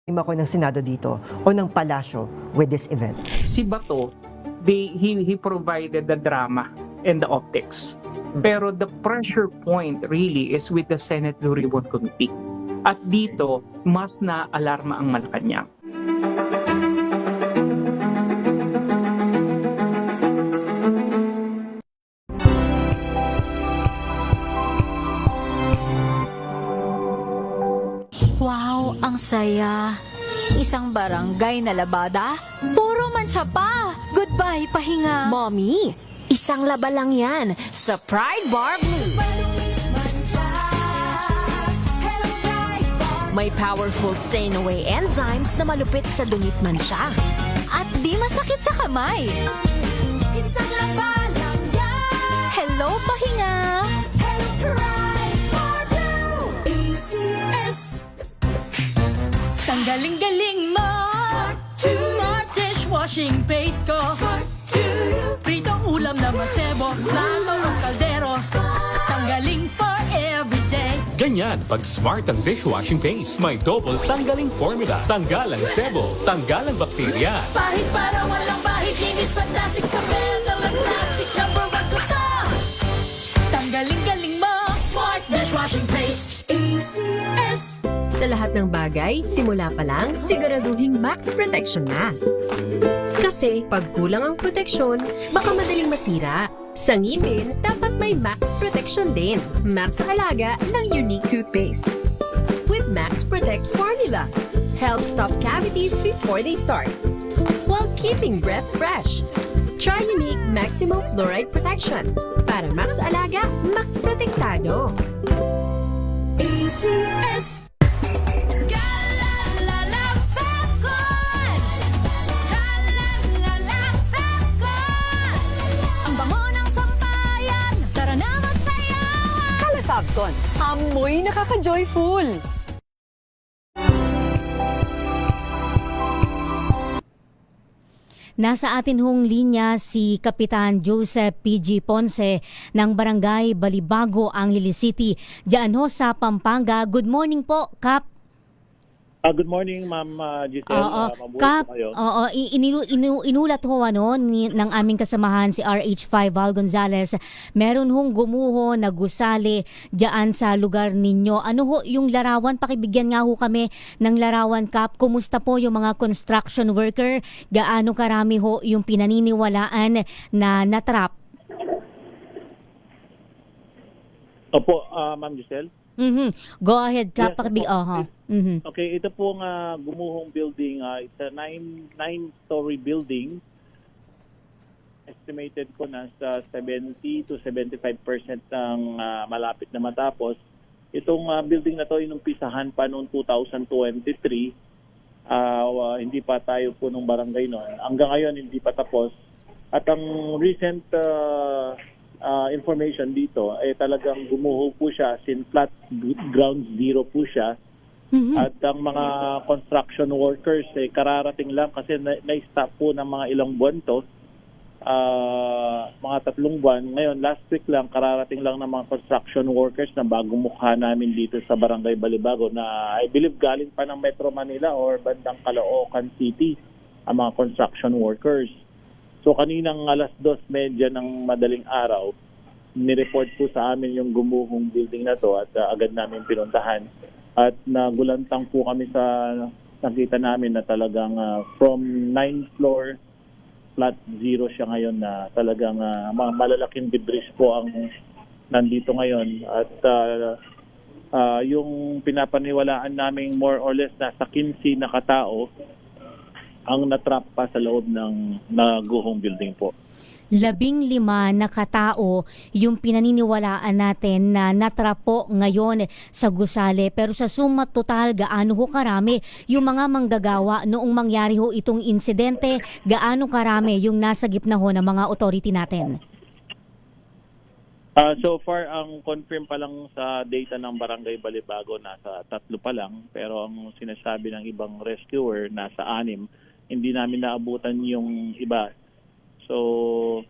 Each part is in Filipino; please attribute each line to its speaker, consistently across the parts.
Speaker 1: Ako ng Senado dito o ng palasyo with this event?
Speaker 2: Si Bato, he provided the drama and the optics. Pero the pressure point really is with the Senate Blue Ribbon Committee. At dito, mas na-alarma ang Malacanang.
Speaker 3: Wow, ang saya. Isang barangay na labada, puro mancha pa. Goodbye, pahinga.
Speaker 4: Mommy, isang laba lang yan sa Pride Bar Blue. May powerful stain-away enzymes na malupit sa dumit mancha.
Speaker 3: At di masakit sa kamay. Isang laba lang yan. Hello, pahinga. Hello, Pride Bar Blue. ACS.
Speaker 5: Tanggaling-galing mo Smart dishwashing paste ko Pritong ulam na masebo Plato o kaldero Tanggaling for everyday.
Speaker 6: Ganyan pag smart ang dishwashing paste. May double tanggaling formula. Tanggal ang sebo, tanggal ang bakterya.
Speaker 5: Pahit para walang bahid Linis fantastic sa metal at plastic Number one ko to Tanggaling-galing mo Smart dishwashing paste ACS.
Speaker 4: Sa lahat ng bagay, simula pa lang, siguraduhing max protection na. Kasi pag kulang ang proteksyon, baka madaling masira. Sa ngipin, dapat may max protection din. Max Alaga ng Unique Toothpaste. With Max Protect Formula. Help stop cavities before they start. While keeping breath fresh. Try Unique Maximum Fluoride Protection. Para Max Alaga, Max Protektado.
Speaker 5: ACS.
Speaker 7: Fabcon, amoy nakaka-joyful!
Speaker 8: Nasa atin hong linya si Kapitan Joseph P.G. Ponce ng Barangay Balibago, Angeles City, diyan ho sa Pampanga. Good morning po, Kap.
Speaker 9: Good morning, Ma'am Giselle.
Speaker 8: Oo, Kap, inulat ho ng aming kasamahan si RH5 Val Gonzales. Meron hong gumuho na gusali diyan sa lugar ninyo. Ano ho yung larawan? Pakibigyan nga ho kami ng larawan, Kap. Kumusta po yung mga construction worker? Gaano karami ho yung pinaniniwalaan na natrap?
Speaker 9: Opo, Ma'am Giselle.
Speaker 8: Go ahead, Kap.
Speaker 9: Yes, okay, ito pong gumuhong building. It's a 9-story building. Estimated ko nasa 70 to 75% ang malapit na matapos. Itong building na to inumpisahan pa noong 2023. Hindi pa tayo po nung barangay noon. Hanggang ngayon hindi pa tapos. At ang recent information dito ay talagang gumuho po siya, sin flat ground zero po siya. At ang mga construction workers kararating lang kasi na-stop po ng mga ilang buwan to, mga 3 buwan. Ngayon last week lang kararating lang ng mga construction workers na bagong mukha namin dito sa Barangay Balibago na I believe galing pa ng Metro Manila or bandang Caloocan City ang mga construction workers. So kaninang 2:30 ng madaling araw, nireport po sa amin yung gumuhong building na to at agad namin pinuntahan. At nagulantang po kami sa nakita namin na talagang from 9th floor, flat zero siya ngayon na talagang malalaking debris po ang nandito ngayon. At yung pinapaniwalaan naming more or less nasa 15 na katao ang natrap pa sa loob ng naguhong building po.
Speaker 8: 15 na katao yung pinaniniwalaan natin na natrapo ngayon sa gusali. Pero sa suma total, gaano ho karami yung mga manggagawa noong mangyari ho itong insidente? Gaano karami yung nasa gitna ho ng mga authority natin?
Speaker 9: So far, ang confirm pa lang sa data ng Barangay Balibago, nasa 3 pa lang. Pero ang sinasabi ng ibang rescuer, nasa 6. Hindi namin naabutan yung iba. So,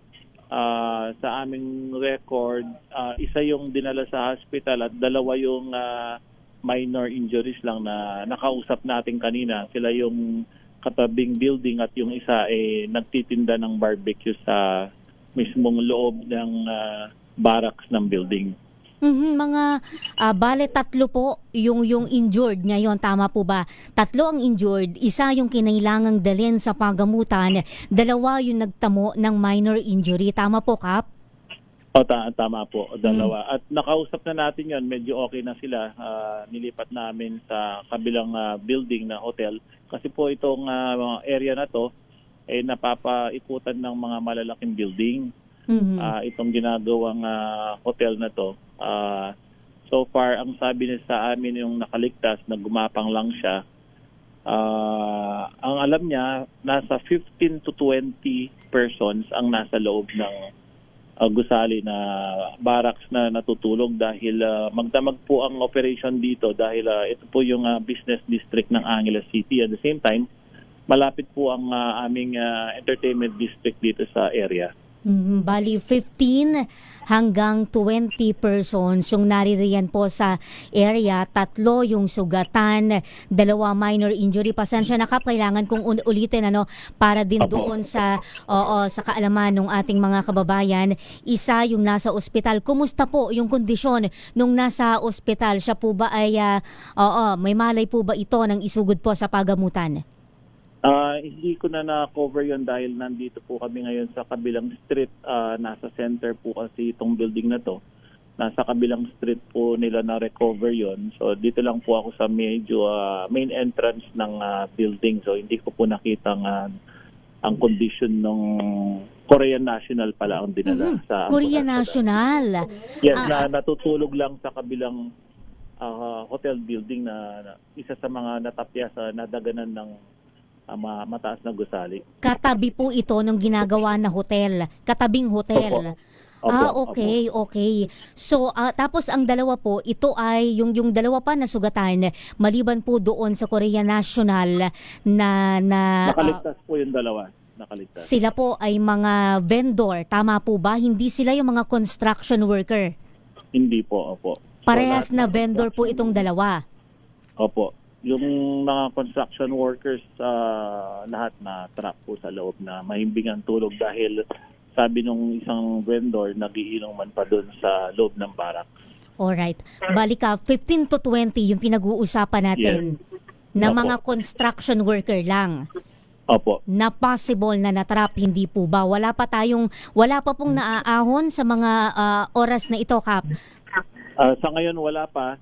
Speaker 9: sa aming record, isa yung dinala sa hospital at 2 yung minor injuries lang na nakausap natin kanina. Sila yung katabing building at yung isa nagtitinda ng barbecue sa mismong loob ng barracks ng building.
Speaker 8: Mga bale 3 po yung injured ngayon, tama po ba? 3 ang injured, isa yung kinailangang dalhin sa pagamutan, 2 yung nagtamo ng minor injury, tama po, Kap?
Speaker 9: O, tama po, 2. At nakausap na natin yon, medyo okay na sila. Nilipat namin sa kabilang building na hotel. Kasi po itong area na to ay napapaikutan ng mga malalaking building. Itong ginagawang hotel na to. So far, ang sabi niya sa amin yung nakaligtas na gumapang lang siya. Ang alam niya, nasa 15 to 20 persons ang nasa loob ng gusali na barracks na natutulog dahil magdamag po ang operation dito dahil ito po yung business district ng Angeles City. At the same time, malapit po ang aming entertainment district dito sa area.
Speaker 8: Bali 15 hanggang 20 persons yung naririyan po sa area, 3 yung sugatan, 2 minor injury. Pasensya na, Kap, kailangan kong ulitin para din doon sa sa kaalaman ng ating mga kababayan. Isa yung nasa ospital. Kumusta po yung kondisyon nung nasa ospital? Siya po ba ay may malay po ba ito ng isugod po sa pagamutan?
Speaker 9: Hindi ko na cover yon dahil nandito po kami ngayon sa kabilang street. Nasa center po kasi itong building na to. Nasa kabilang street po nila na-recover yon. So dito lang po ako sa medyo main entrance ng building. So hindi ko po nakita ang condition ng Korean National pala ang dinala sa
Speaker 8: Korean National.
Speaker 9: Yes, na natutulog lang sa kabilang hotel building na isa sa mga natapya sa nadaganan ng mataas na gusali.
Speaker 8: Katabi po ito nung ginagawa na hotel. Katabing hotel. Okay. So, tapos ang 2 po, ito ay yung 2 pa na sugatan, maliban po doon sa Korea National na
Speaker 9: nakaligtas po yung 2. Nakaligtas.
Speaker 8: Sila po ay mga vendor, tama po ba? Hindi sila yung mga construction worker?
Speaker 9: Hindi po, opo.
Speaker 8: Parehas
Speaker 9: So,
Speaker 8: na vendor po itong 2.
Speaker 9: Opo. Yung mga construction workers, lahat na trap po sa loob na mahimbing ang tulog dahil sabi nung isang vendor, nagiinom man pa doon sa loob ng barracks.
Speaker 8: Alright. Balik ka, 15 to 20 yung pinag-uusapan natin na
Speaker 9: Opo.
Speaker 8: mga construction worker lang.
Speaker 9: Opo.
Speaker 8: Na possible na natrap, hindi po ba? Wala pa pong naaahon sa mga oras na ito, Kap?
Speaker 9: Sa ngayon wala pa.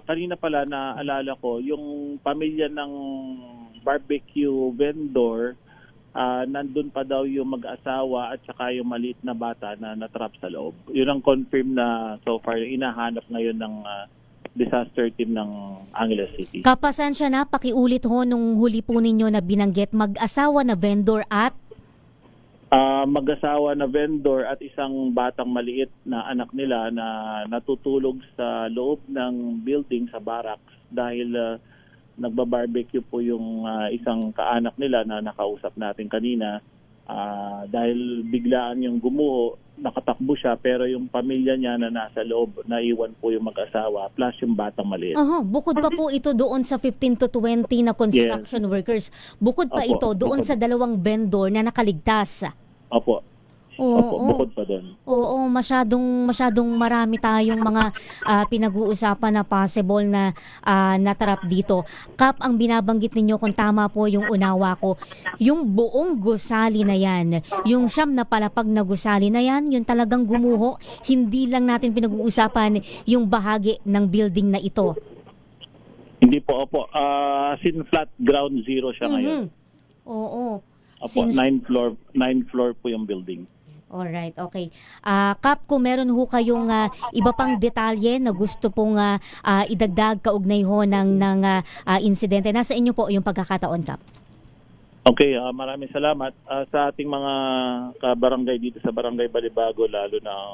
Speaker 9: Kanina pala naalala ko, yung pamilya ng barbecue vendor, nandun pa daw yung mag-asawa at saka yung maliit na bata na natrap sa loob. Yun ang confirm na so far inahanap ngayon ng disaster team ng Angeles City.
Speaker 8: Kapasensya na, pakiulit ho nung huli po ninyo na binanggit, mag-asawa na vendor at?
Speaker 9: Mag-asawa na vendor at isang batang maliit na anak nila na natutulog sa loob ng building sa barracks dahil nagba-barbecue po yung isang kaanak nila na nakausap natin kanina. Dahil biglaan yung gumuho, nakatakbo siya pero yung pamilya niya na nasa loob, naiwan po yung mag-asawa plus yung batang maliit.
Speaker 8: Bukod pa po ito doon sa 15 to 20 na construction workers. Bukod pa
Speaker 9: Opo,
Speaker 8: ito doon
Speaker 9: bukod.
Speaker 8: sa 2 vendor na nakaligtas.
Speaker 9: Opo. Opo, bukod pa doon.
Speaker 8: Oo, masyadong marami tayong mga pinag-uusapan na possible na natrap dito. Kap, ang binabanggit ninyo kung tama po yung unawa ko, yung buong gusali na yan, yung siyam na palapag na gusali na yan, yung talagang gumuho, hindi lang natin pinag-uusapan yung bahagi ng building na ito.
Speaker 9: Hindi po, opo. Sin flat ground zero siya ngayon.
Speaker 8: Oo.
Speaker 9: Opo, 9th floor po yung building.
Speaker 8: Alright, okay. Kap, kung meron ho kayong iba pang detalye na gusto pong idagdag kaugnay ho ng insidente, nasa inyo po yung pagkakataon, Kap.
Speaker 9: Okay, maraming salamat sa ating mga kabarangay dito sa Barangay Balibago, lalo ng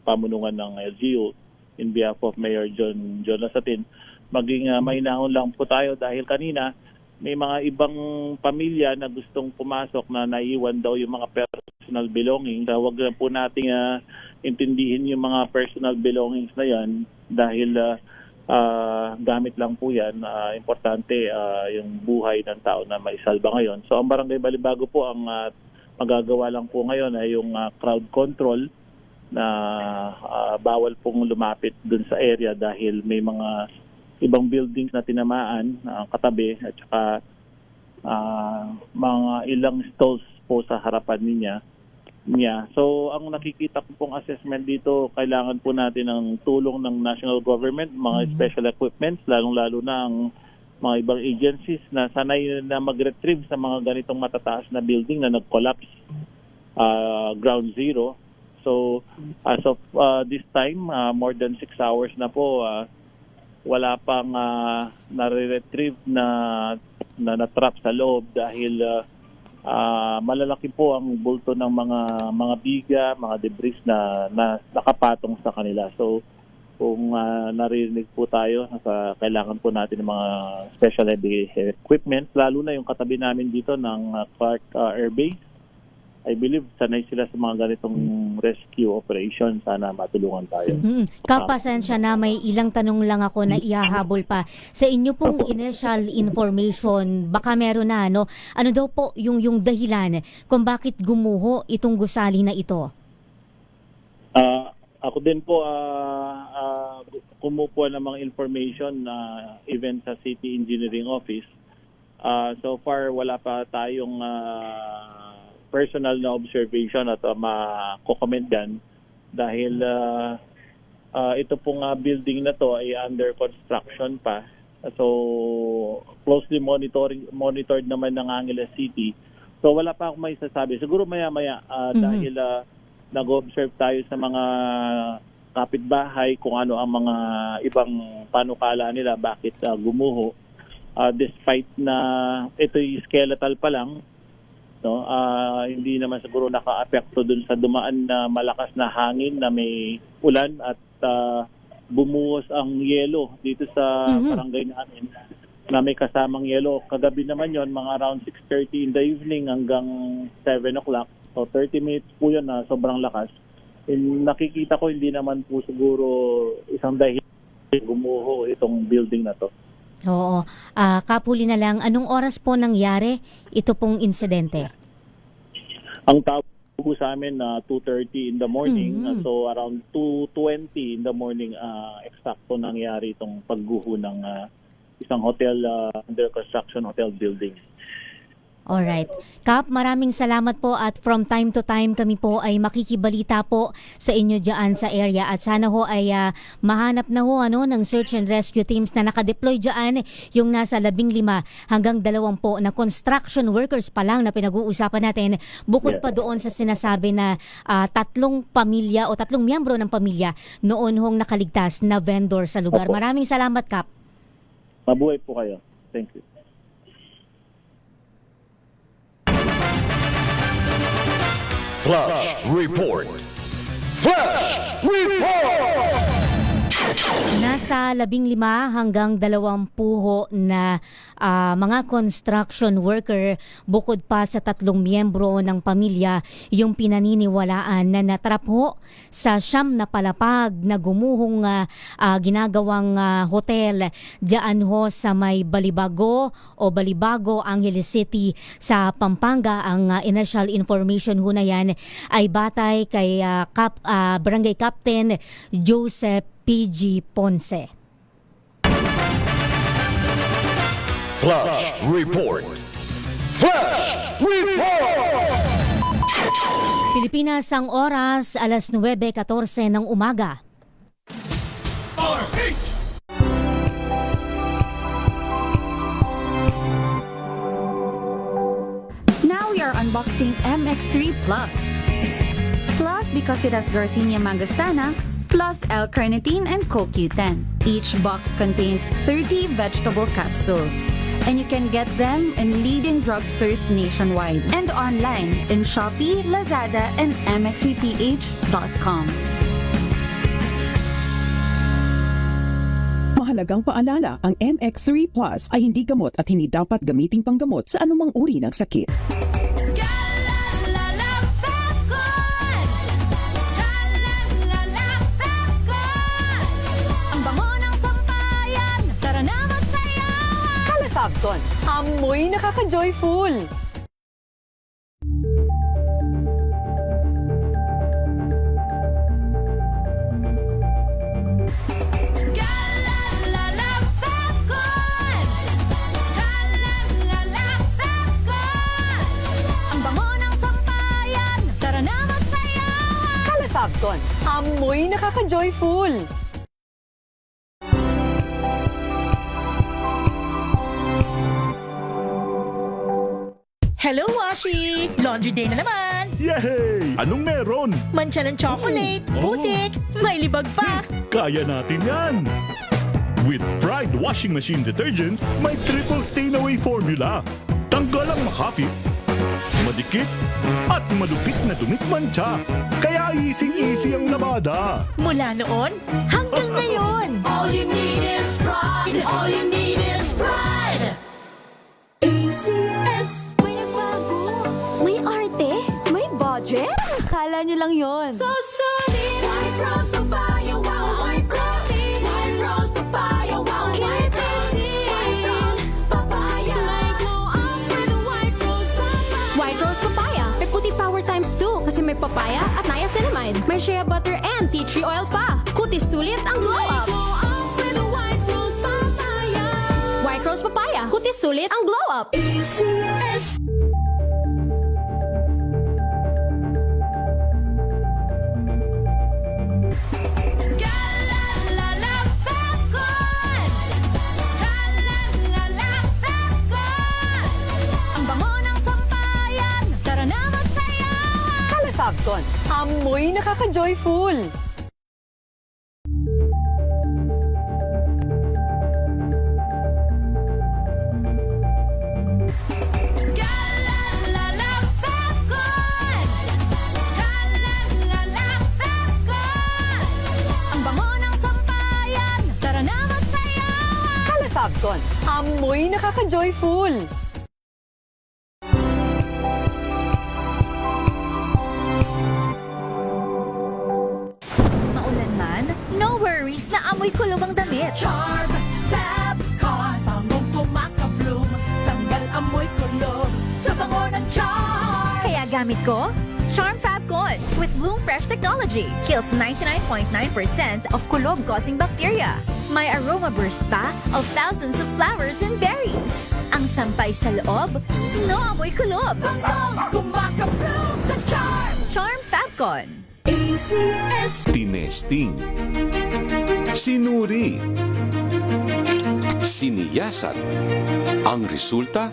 Speaker 9: pamunungan ng LGU in behalf of Mayor John Lasatin. Maging mahinahon lang po tayo dahil kanina may mga ibang pamilya na gustong pumasok na naiwan daw yung mga personal belongings. Huwag na po nating intindihin yung mga personal belongings na yan dahil gamit lang po yan. Importante yung buhay ng tao na maisalba ngayon. So ang Barangay Balibago po, ang magagawa lang po ngayon ay yung crowd control na bawal pong lumapit dun sa area dahil may mga ibang buildings na tinamaan katabi at saka mga ilang stalls po sa harapan niya. So ang nakikita ko pong assessment dito, kailangan po natin ng tulong ng national government, mga special equipments, lalong-lalo na ang mga ibang agencies na sanay na mag-retrieve sa mga ganitong matataas na building na nag-collapse ground zero. So as of this time, more than 6 hours na po, wala pang nare-retrieve na natrap sa loob dahil malalaki po ang bulto ng mga biga, mga debris na nakapatong sa kanila. So kung narinig po tayo, kailangan po natin ng mga special equipment, lalo na yung katabi namin dito ng Clark Air Base. I believe sanay sila sa mga ganitong rescue operation. Sana matulungan tayo.
Speaker 8: Kapasensya na, may ilang tanong lang ako na ihahabol pa. Sa inyo pong initial information, baka meron na, ano daw po yung dahilan kung bakit gumuho itong gusali na ito?
Speaker 9: Ako din po kumukuha ng mga information even sa City Engineering Office. So far, wala pa tayong personal na observation at mako-comment dyan dahil ito pong building na to ay under construction pa. So closely monitored naman ng Angeles City. So wala pa akong may sasabi. Siguro maya-maya dahil nag-observe tayo sa mga kapitbahay kung ano ang mga ibang panukala nila bakit gumuho. Despite na ito'y skeletal pa lang, no, hindi naman siguro naka-apekto dun sa dumaan na malakas na hangin na may ulan at bumuhos ang yelo dito sa barangay namin na may kasamang yelo. Kagabi naman yon, mga around 6:30 in the evening hanggang 7 o'clock. So 30 minutes po yun na sobrang lakas. Nakikita ko hindi naman po siguro isang dahil gumuho itong building na to.
Speaker 8: Oo. Kapuli na lang, anong oras po nangyari ito pong insidente?
Speaker 9: Ang tawag po sa amin na 2:30 in the morning. So around 2:20 in the morning eksakto nangyari itong pagguho ng isang hotel under construction hotel building.
Speaker 8: Alright. Kap, maraming salamat po at from time to time kami po ay makikibalita po sa inyo dyan sa area at sana ho ay mahanap na ho ng search and rescue teams na nakadeploy dyan, yung nasa 15 hanggang 20 na construction workers pa lang na pinag-uusapan natin, bukod pa doon sa sinasabi na 3 pamilya o 3 miyembro ng pamilya noon hong nakaligtas na vendor sa lugar. Maraming salamat, Kap.
Speaker 9: Mabuhay po kayo. Thank you.
Speaker 10: Flash Report! Flash Report!
Speaker 8: Nasa 15 hanggang 20 na mga construction worker bukod pa sa 3 miyembro ng pamilya yung pinaniniwalaan na natrap ho sa siyam na palapag na gumuhong ginagawang hotel diyan ho sa may Balibago o Balibago, Angeles City sa Pampanga. Ang initial information ho na yan ay batay kay Barangay Captain Joseph PG Ponce.
Speaker 10: Flash Report! Flash Report!
Speaker 8: Pilipinas ang oras, alas 9:14 ng umaga.
Speaker 11: Now we are unboxing MX3 Plus. Plus because it has Garcinia Mangostana, plus L-carnitine and CoQ10. Each box contains 30 vegetable capsules. And you can get them in leading drugstores nationwide and online in Shopee, Lazada, and mx3ph.com.
Speaker 12: Mahalagang paalala, ang MX3 Plus ay hindi gamot at hindi dapat gamiting panggamot sa anumang uri ng sakit.
Speaker 5: Ang bango ng sampay
Speaker 7: Fabcon. Amoy nakaka-joyful.
Speaker 5: Galalala Fabcon! Galalala Fabcon! Ang bango ng sampayan, tara na magsayawan!
Speaker 7: Kala Fabcon. Amoy nakaka-joyful.
Speaker 5: Hello, Washi! Laundry day na naman!
Speaker 10: Yay! Anong meron?
Speaker 5: Mancha ng chocolate, putik, may libag pa!
Speaker 10: Kaya natin yan! With Pride Washing Machine Detergent, may triple stain-away formula. Tanggal ang makapit, madikit, at malupit na dumit mancha. Kaya easy-easy ang labada.
Speaker 5: Mula noon hanggang ngayon! All you need is pride! All you need is pride! ACS!
Speaker 11: May nagbago. May arte. May budget. Akala nyo lang yon.
Speaker 5: So solid! White Rose Papaya, wow! White Rose! White Rose Papaya, wow! White Rose! White Rose Papaya! May glow up with White Rose Papaya!
Speaker 11: White Rose Papaya. May puti power times 2 kasi may papaya at niacinamide. May shea butter and tea tree oil pa. Kutis sulit ang glow
Speaker 5: May
Speaker 11: up.
Speaker 5: glow up with White Rose Papaya!
Speaker 11: White Rose Papaya. Kutis sulit ang glow up.
Speaker 5: ACS! Galalala Fabcon! Galalala Fabcon! Ang bango ng sampayan, tara na magsayawan!
Speaker 7: Kala Fabcon. Amoy nakaka-joyful.
Speaker 5: Galalala Fabcon! Galalala Fabcon! Ang bango ng sampayan, tara na magsayawan!
Speaker 7: Kala Fabcon. Amoy nakaka-joyful.
Speaker 3: Maulan man, no worries na amoy kulog ang damit.
Speaker 5: Charm Fabcon, bangong kumakabloom, tanggal amoy kulog sa bango ng charm!
Speaker 3: Kaya gamit ko, Charm Fabcon with Bloom Fresh technology. Kills 99.9% of kulob-causing bacteria. May aroma burst pa of thousands of flowers and berries. Ang sampay sa loob, no amoy kulob.
Speaker 5: Bangong kumakabloom sa charm!
Speaker 3: Charm Fabcon.
Speaker 5: ACS!
Speaker 13: Tinesting, sinuri, siniyasan. Ang resulta?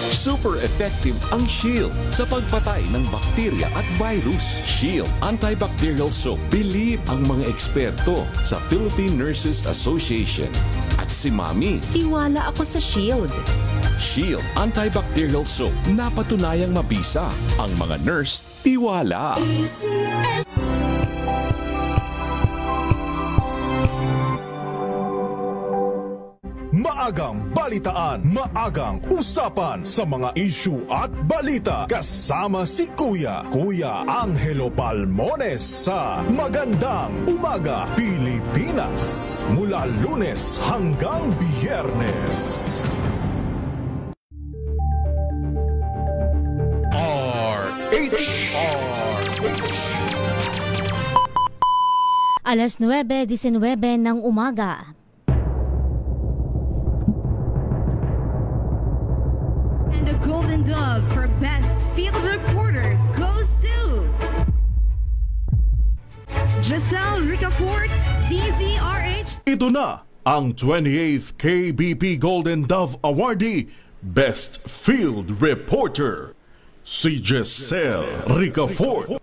Speaker 13: Super effective ang Shield sa pagpatay ng bakterya at virus. Shield Antibacterial Soap. Believe ang mga eksperto sa Philippine Nurses Association. At si Mami.
Speaker 4: Tiwala ako sa Shield.
Speaker 13: Shield Antibacterial Soap. Napatunayang mabisa. Ang mga nurse, tiwala.
Speaker 5: ACS!
Speaker 10: Maagang balitaan, maagang usapan sa mga issue at balita. Kasama si Kuya Angelo Palmones sa Magandang Umaga Pilipinas. Mula Lunes hanggang Biyernes.
Speaker 8: Alas 9:19 ng umaga.
Speaker 5: And the Golden Dove for Best Field Reporter goes to Giselle Ricafort, DZRH.
Speaker 10: Ito na ang 28th KBP Golden Dove Awardee, Best Field Reporter, si Giselle Ricafort.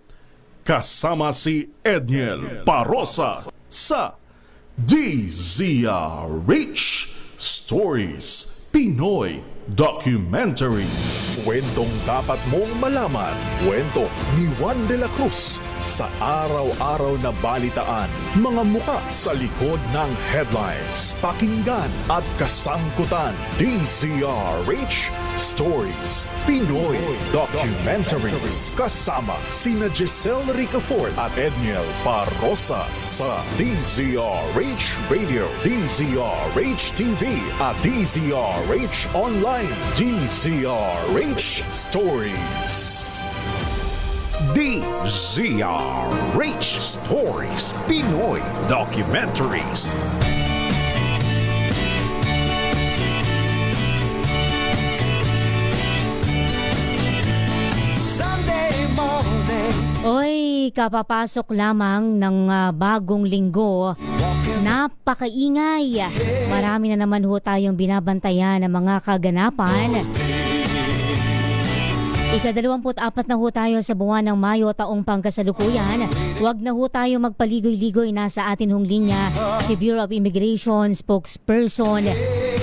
Speaker 10: Kasama si Edniel Parosa sa DZRH Stories Pinoy Documentaries. Kwentong dapat mong malaman. Kwento ni Juan de la Cruz sa araw-araw na balitaan. Mga muka sa likod ng headlines. Pakinggan at kasangkutan. DZRH Stories. Pinoy Documentaries. Kasama sina Giselle Ricafort at Edniel Parrosa sa DZRH Radio, DZRH TV at DZRH Online. DZRH Stories. DZRH Stories. Pinoy Documentaries.
Speaker 8: Oy, kapapasok lamang ng bagong linggo. Napakaingay. Marami na naman ho tayong binabantayan ng mga kaganapan. Ika-24 na ho tayo sa buwan ng Mayo taong pangkasalukuyan. Huwag na ho tayo magpaligoy-ligoy. Nasa atin hong linya si Bureau of Immigration spokesperson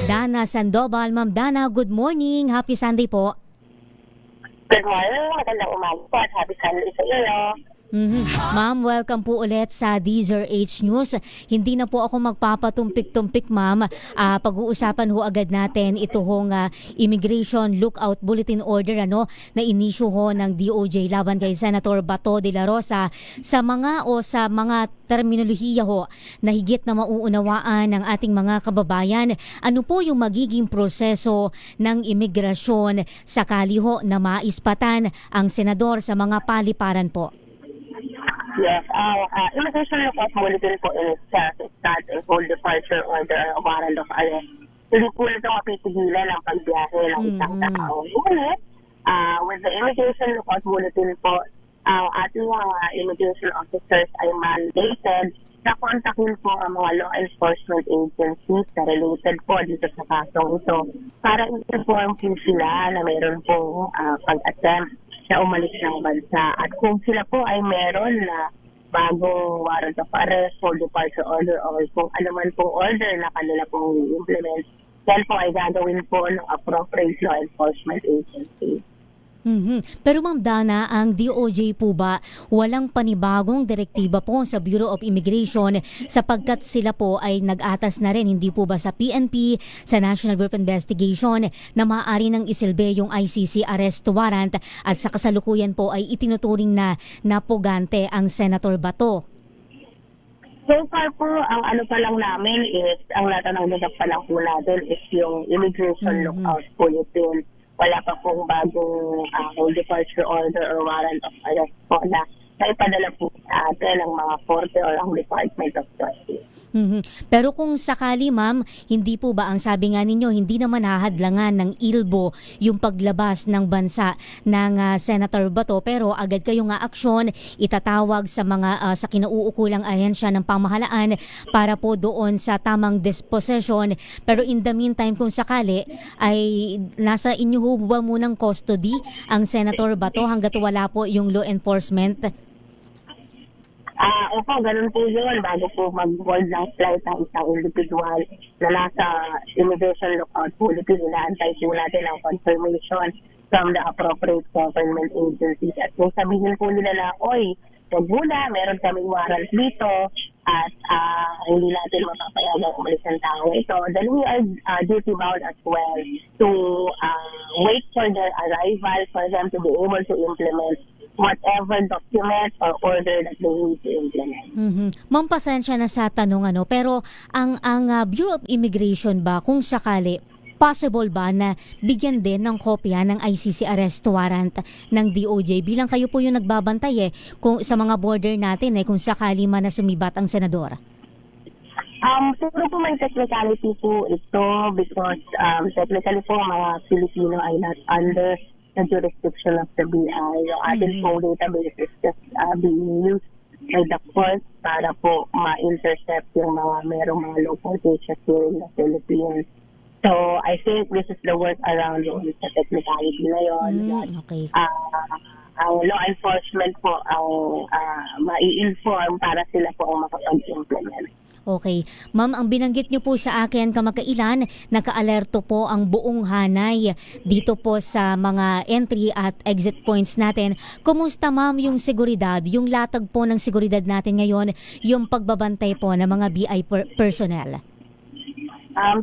Speaker 8: Dana Sandoval. Ma'am Dana, good morning. Happy Sunday po.
Speaker 14: Good morning, magandang umaga po at happy Sunday sa iyo.
Speaker 8: Ma'am, welcome po ulit sa DZRH News. Hindi na po ako magpapatumpik-tumpik, ma'am. Pag-uusapan ho agad natin ito hong Immigration Lookout Bulletin Order na inisyu ho ng DOJ laban kay Senator Bato de la Rosa sa mga terminolohiya ho na higit na mauunawaan ng ating mga kababayan. Ano po yung magiging proseso ng imigrasyon sakali ho na maispatan ang senador sa mga paliparan po?
Speaker 14: Yes, immigration lookout bulletin po is start a whole departure order or warrant of arrest. Hindi po nito mapipigilan ang pagbiyahe ng isang tao. Ngunit, with the immigration lookout bulletin po, ang ating mga immigration officers ay mandated na kontakin po ang mga law enforcement agencies na related po dito sa kasong ito para i-inform po sila na mayroon pong pag-attempt na umalis ng bansa. At kung sila po ay meron na bagong warrant of arrest or departure order or kung ano man pong order na kanila pong implement, yan po ay gagawin po ng appropriate law enforcement agency.
Speaker 8: Pero Ma'am Dana, ang DOJ po ba walang panibagong direktiba po sa Bureau of Immigration sapagkat sila po ay nag-atas na rin, hindi po ba sa PNP, sa National Bureau of Investigation na maaari nang isilbi yung ICC arrest warrant at sa kasalukuyan po ay itinuturing na napugante ang Senator Bato?
Speaker 14: So far po, ang ano pa lang namin is, ang natanong-nasak pa lang po natin is yung immigration lookout bulletin. Wala pa pong bagong departure order or warrant of arrest po na ipadala po sa atin ng mga korte or ang Department of Justice.
Speaker 8: Pero kung sakali, ma'am, hindi po ba ang sabi nga ninyo, hindi naman hahadlangan ng ILBO yung paglabas ng bansa ng Senator Bato, pero agad kayong aksyon itatawag sa mga sa kinauukulang ahensya ng pamahalaan para po doon sa tamang disposition. Pero in the meantime, kung sakali ay nasa inyo ho ba munang custody ang Senator Bato hanggat wala po yung law enforcement?
Speaker 14: Opo, ganun po yun. Bago po mag-board ng flight ng isang individual na nasa immigration lookout bulletin, inaantay po natin ang confirmation from the appropriate government agencies. At kung sabihin po nila na, oy, wag muna, meron kaming warrant dito at hindi natin mapapayagang umalis ang tao ito, then we are duty-bound as well to wait for their arrival for them to be able to implement whatever document or order that they need to implement.
Speaker 8: Ma'am, pasensya na sa tanong pero ang Bureau of Immigration ba kung sakali possible ba na bigyan din ng kopya ng ICC arrest warrant ng DOJ bilang kayo po yung nagbabantay kung sa mga border natin kung sakali man na sumibat ang senador?
Speaker 14: Siguro po may technicality po ito because technically po mga Pilipino ay not under the jurisdiction of the BI. Yung ating pong database is just being used by the court para po ma-intercept yung mga merong mga local cases here in the Philippines. So, I think this is the work around yung sa technicality na yun.
Speaker 8: Okay.
Speaker 14: Ang law enforcement po ang mai-inform para sila po ang makapag-implement.
Speaker 8: Okay. Ma'am, ang binanggit niyo po sa akin kamakailan, naka-alerto po ang buong hanay dito po sa mga entry at exit points natin. Kumusta ma'am yung seguridad, yung latag po ng seguridad natin ngayon, yung pagbabantay po ng mga BI personnel?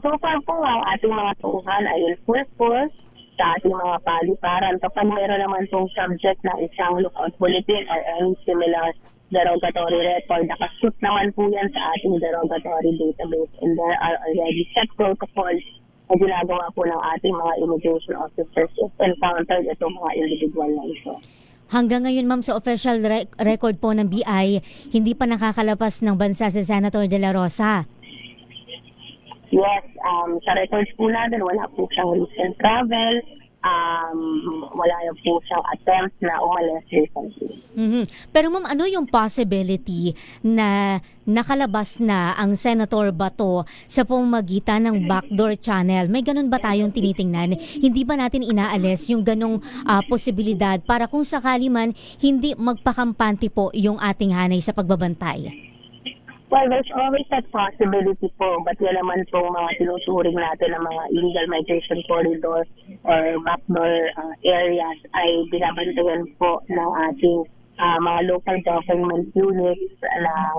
Speaker 14: So far po, ang ating mga tauhan ay in full force sa ating mga paliparan. Kapag meron naman pong subject na isang lookout bulletin or any similar derogatory record, nakashoot naman po yan sa ating derogatory database, and there are already set protocols na ginagawa po ng ating mga immigration officers if encountered itong mga individual na ito.
Speaker 8: Hanggang ngayon ma'am, sa official record po ng BI, hindi pa nakakalabas ng bansa si Senator De La Rosa.
Speaker 14: Yes, sa records po natin, wala po siyang recent travel, wala po siyang attempt na umalis recently.
Speaker 8: Pero ma'am, ano yung possibility na nakalabas na ang Senator Bato sa pamamagitan ng backdoor channel? May ganun ba tayong tinitingnan? Hindi ba natin inaalis yung ganung posibilidad para kung sakali man hindi magpakampante po yung ating hanay sa pagbabantay?
Speaker 14: Well, there's always that possibility po, but yan naman po mga tinuturing natin ng mga illegal migration corridor or backdoor areas ay binabantayan po ng ating mga local government units ng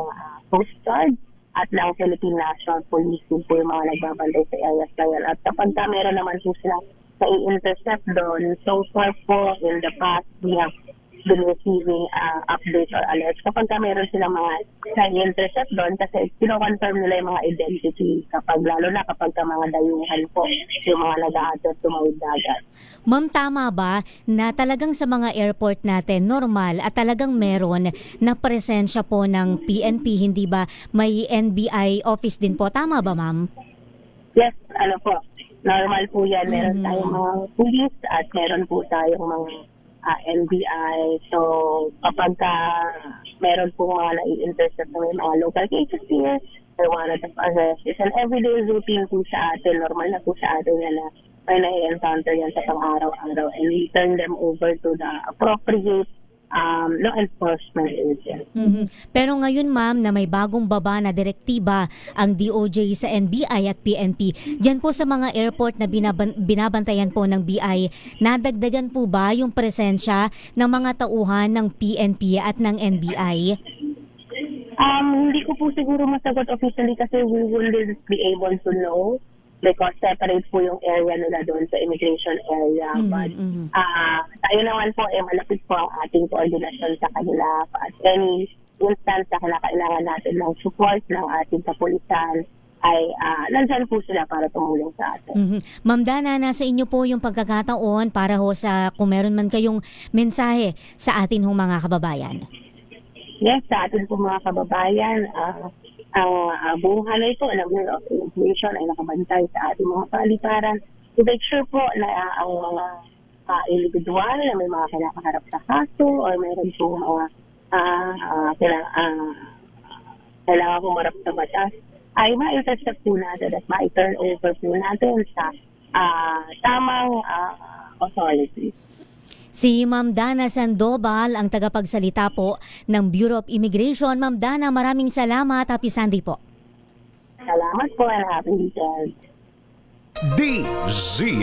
Speaker 14: Coast Guard at ng Philippine National Police po yung mga nagbabantay sa areas na yan. At kapag meron naman po silang na-intercept doon, so far po in the past, we have been receiving updates or alerts kapag meron silang mga na-intercept doon kasi kino-confirm nila yung mga identity lalo na kapag mga dayuhan po yung mga nag-aatos tumawid dagat.
Speaker 8: Ma'am, tama ba na talagang sa mga airport natin normal at talagang meron na presensya po ng PNP, hindi ba may NBI office din po? Tama ba ma'am?
Speaker 14: Yes, po. Normal po yan. Meron tayong mga police at meron po tayong mga NBI. So, kapag meron po mga nai-intercept na may mga local cases here, may warrant of arrest. It's an everyday routine po sa atin. Normal na po sa atin yan na may nai-encounter yan sa pang-araw-araw. And we turn them over to the appropriate law enforcement agent.
Speaker 8: Pero ngayon ma'am na may bagong baba na direktiba ang DOJ sa NBI at PNP, diyan po sa mga airport na binabantayan po ng BI, nadagdagan po ba yung presensya ng mga tauhan ng PNP at ng NBI?
Speaker 14: Hindi ko po siguro masagot officially kasi we wouldn't be able to know because separate po yung area nila doon sa immigration area. But tayo naman po, malapit po ang ating koordinasyon sa kanila. At any instance na kailangan natin ng support ng ating kapulisan, ay nandyan po sila para tumulong sa atin.
Speaker 8: Ma'am Dana, nasa inyo po yung pagkakataon para ho sa kung meron man kayong mensahe sa atin hong mga kababayan.
Speaker 14: Yes, sa atin po mga kababayan, ang buong hanay po ng Bureau of Immigration ay nakabantay sa ating mga paliparan to make sure po na ang mga individual na may mga kinakaharap sa kaso or mayroon po mga kailangan pumarap sa batas ay ma-intercept po natin at ma-turn over po natin sa tamang authorities.
Speaker 8: Si Ma'am Dana Sandoval, ang tagapagsalita po ng Bureau of Immigration. Ma'am Dana, maraming salamat. Happy Sunday po.
Speaker 14: Salamat po and happy weekend.
Speaker 15: DZRH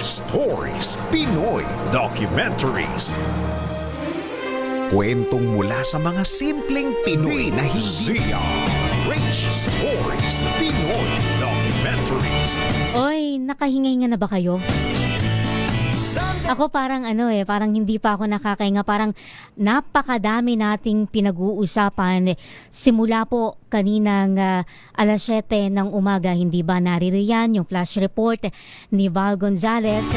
Speaker 15: Stories, Pinoy Documentaries. Kwentong mula sa mga simpleng Pinoy na hindi. DZRH Stories, Pinoy Documentaries.
Speaker 8: Oy, nakahinga-hinga na ba kayo? Ako parang parang hindi pa ako nakakahinga. Parang napakadami nating pinag-uusapan. Simula po kaninang alas 7 ng umaga, hindi ba naririyan yung flash report ni Val Gonzales?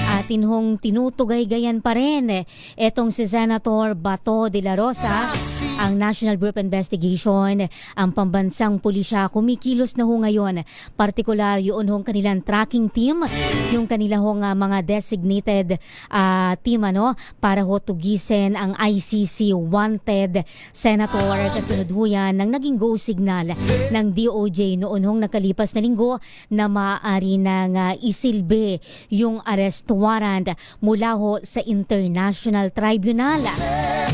Speaker 8: Atin hong tinutugay-gayan pa rin etong si Senator Bato de la Rosa, ang National Bureau of Investigation, ang pambansang pulisya kumikilos na ho ngayon. Partikular yun hong kanilang tracking team, yung kanila hong mga designated team para ho tugisin ang ICC wanted senator. Kasunod ho yan ng naging go signal ng DOJ noon hong nakalipas na linggo na maaari nang isilbi yung arrest warrant warrant mula ho sa International Tribunal.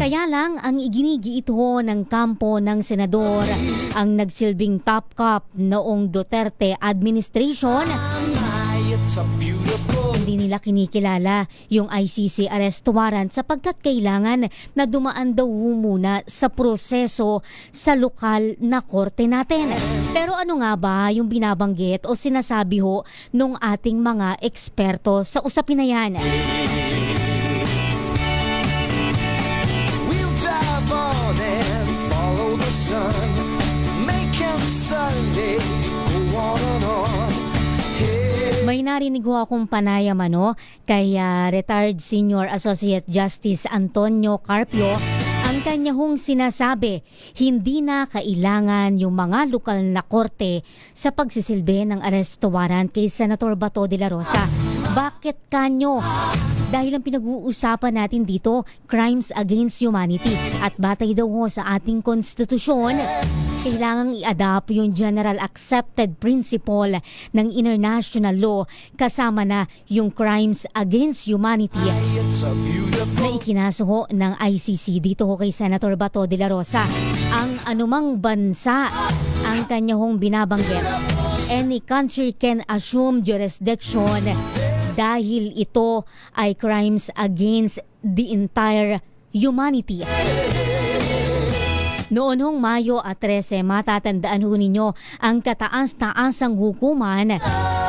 Speaker 8: Kaya lang ang iginigiit ho ng kampo ng senador ang nagsilbing top cop noong Duterte administration. Hindi nila kinikilala yung ICC arrest warrant sapagkat kailangan na dumaan daw ho muna sa proseso sa lokal na korte natin. Pero ano nga ba yung binabanggit o sinasabi ho nung ating mga eksperto sa usapin na yan?
Speaker 16: We'll drive on and follow the sun, making Sunday go on and on.
Speaker 8: May narinig ho akong panayam kay retired Senior Associate Justice Antonio Carpio. Ang kanya hong sinasabi, hindi na kailangan yung mga lokal na korte sa pagsisilbi ng arrest warrant kay Senator Bato de la Rosa. Bakit kanyo? Dahil ang pinag-uusapan natin dito, crimes against humanity. At batay daw ho sa ating konstitusyon, kailangang i-adapt yung general accepted principle ng international law kasama na yung crimes against humanity na ikinaso ho ng ICC dito ho kay Senator Bato de la Rosa. Ang anumang bansa ang kanya hong binabanggit, any country can assume jurisdiction dahil ito ay crimes against the entire humanity. Noon hong Mayo 13, matatandaan ho ninyo ang kataas-taasang hukuman,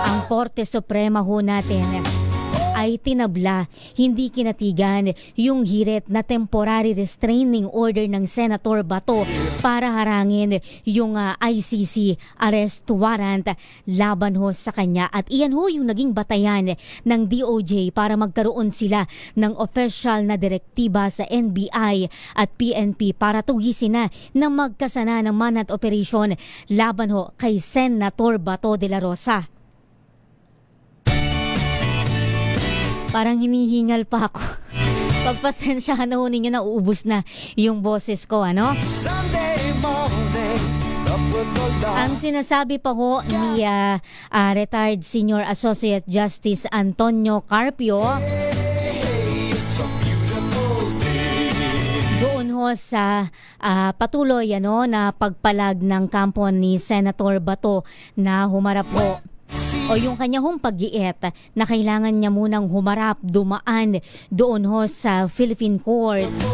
Speaker 8: ang Korte Suprema ho natin ay tinabla, hindi kinatigan yung hirit na temporary restraining order ng Senator Bato para harangin yung ICC arrest warrant laban ho sa kanya. At iyan ho yung naging batayan ng DOJ para magkaroon sila ng official na direktiba sa NBI at PNP para tugisin na magkasana ng manhunt operation laban ho kay Senator Bato de la Rosa. Parang hinihingal pa ako. Pagpasensyahan ho ninyo na uubos na yung boses ko, Ang sinasabi pa ho ni retired Senior Associate Justice Antonio Carpio, doon ho sa patuloy na pagpalag ng kampo ni Senator Bato na humarap ho o yung kanya hong pag-iit na kailangan niya munang humarap, dumaan doon ho sa Philippine courts.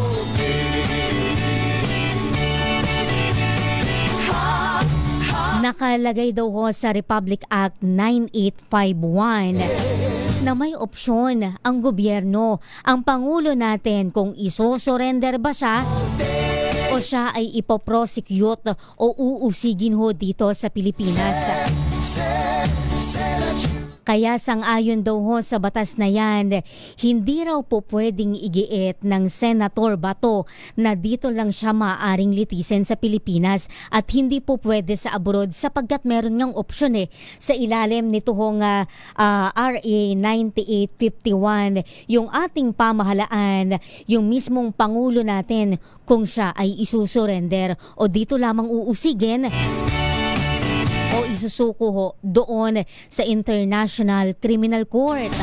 Speaker 8: Nakalagay daw ho sa Republic Act 9851 na may opsyon ang gobyerno, ang Pangulo natin kung isosurrender ba siya o siya ay ipoprosecute o uusigin ho dito sa Pilipinas. Kaya sang-ayon daw ho sa batas na yan, hindi raw po pwedeng igiit ng Senator Bato na dito lang siya maaaring litisin sa Pilipinas at hindi po pwede sa abroad sapagkat meron ngang opsyon sa ilalim nito hong RA 9851, yung ating pamahalaan, yung mismong Pangulo natin kung siya ay isusurrender o dito lamang uusigin o isusuko ho doon sa International Criminal Court.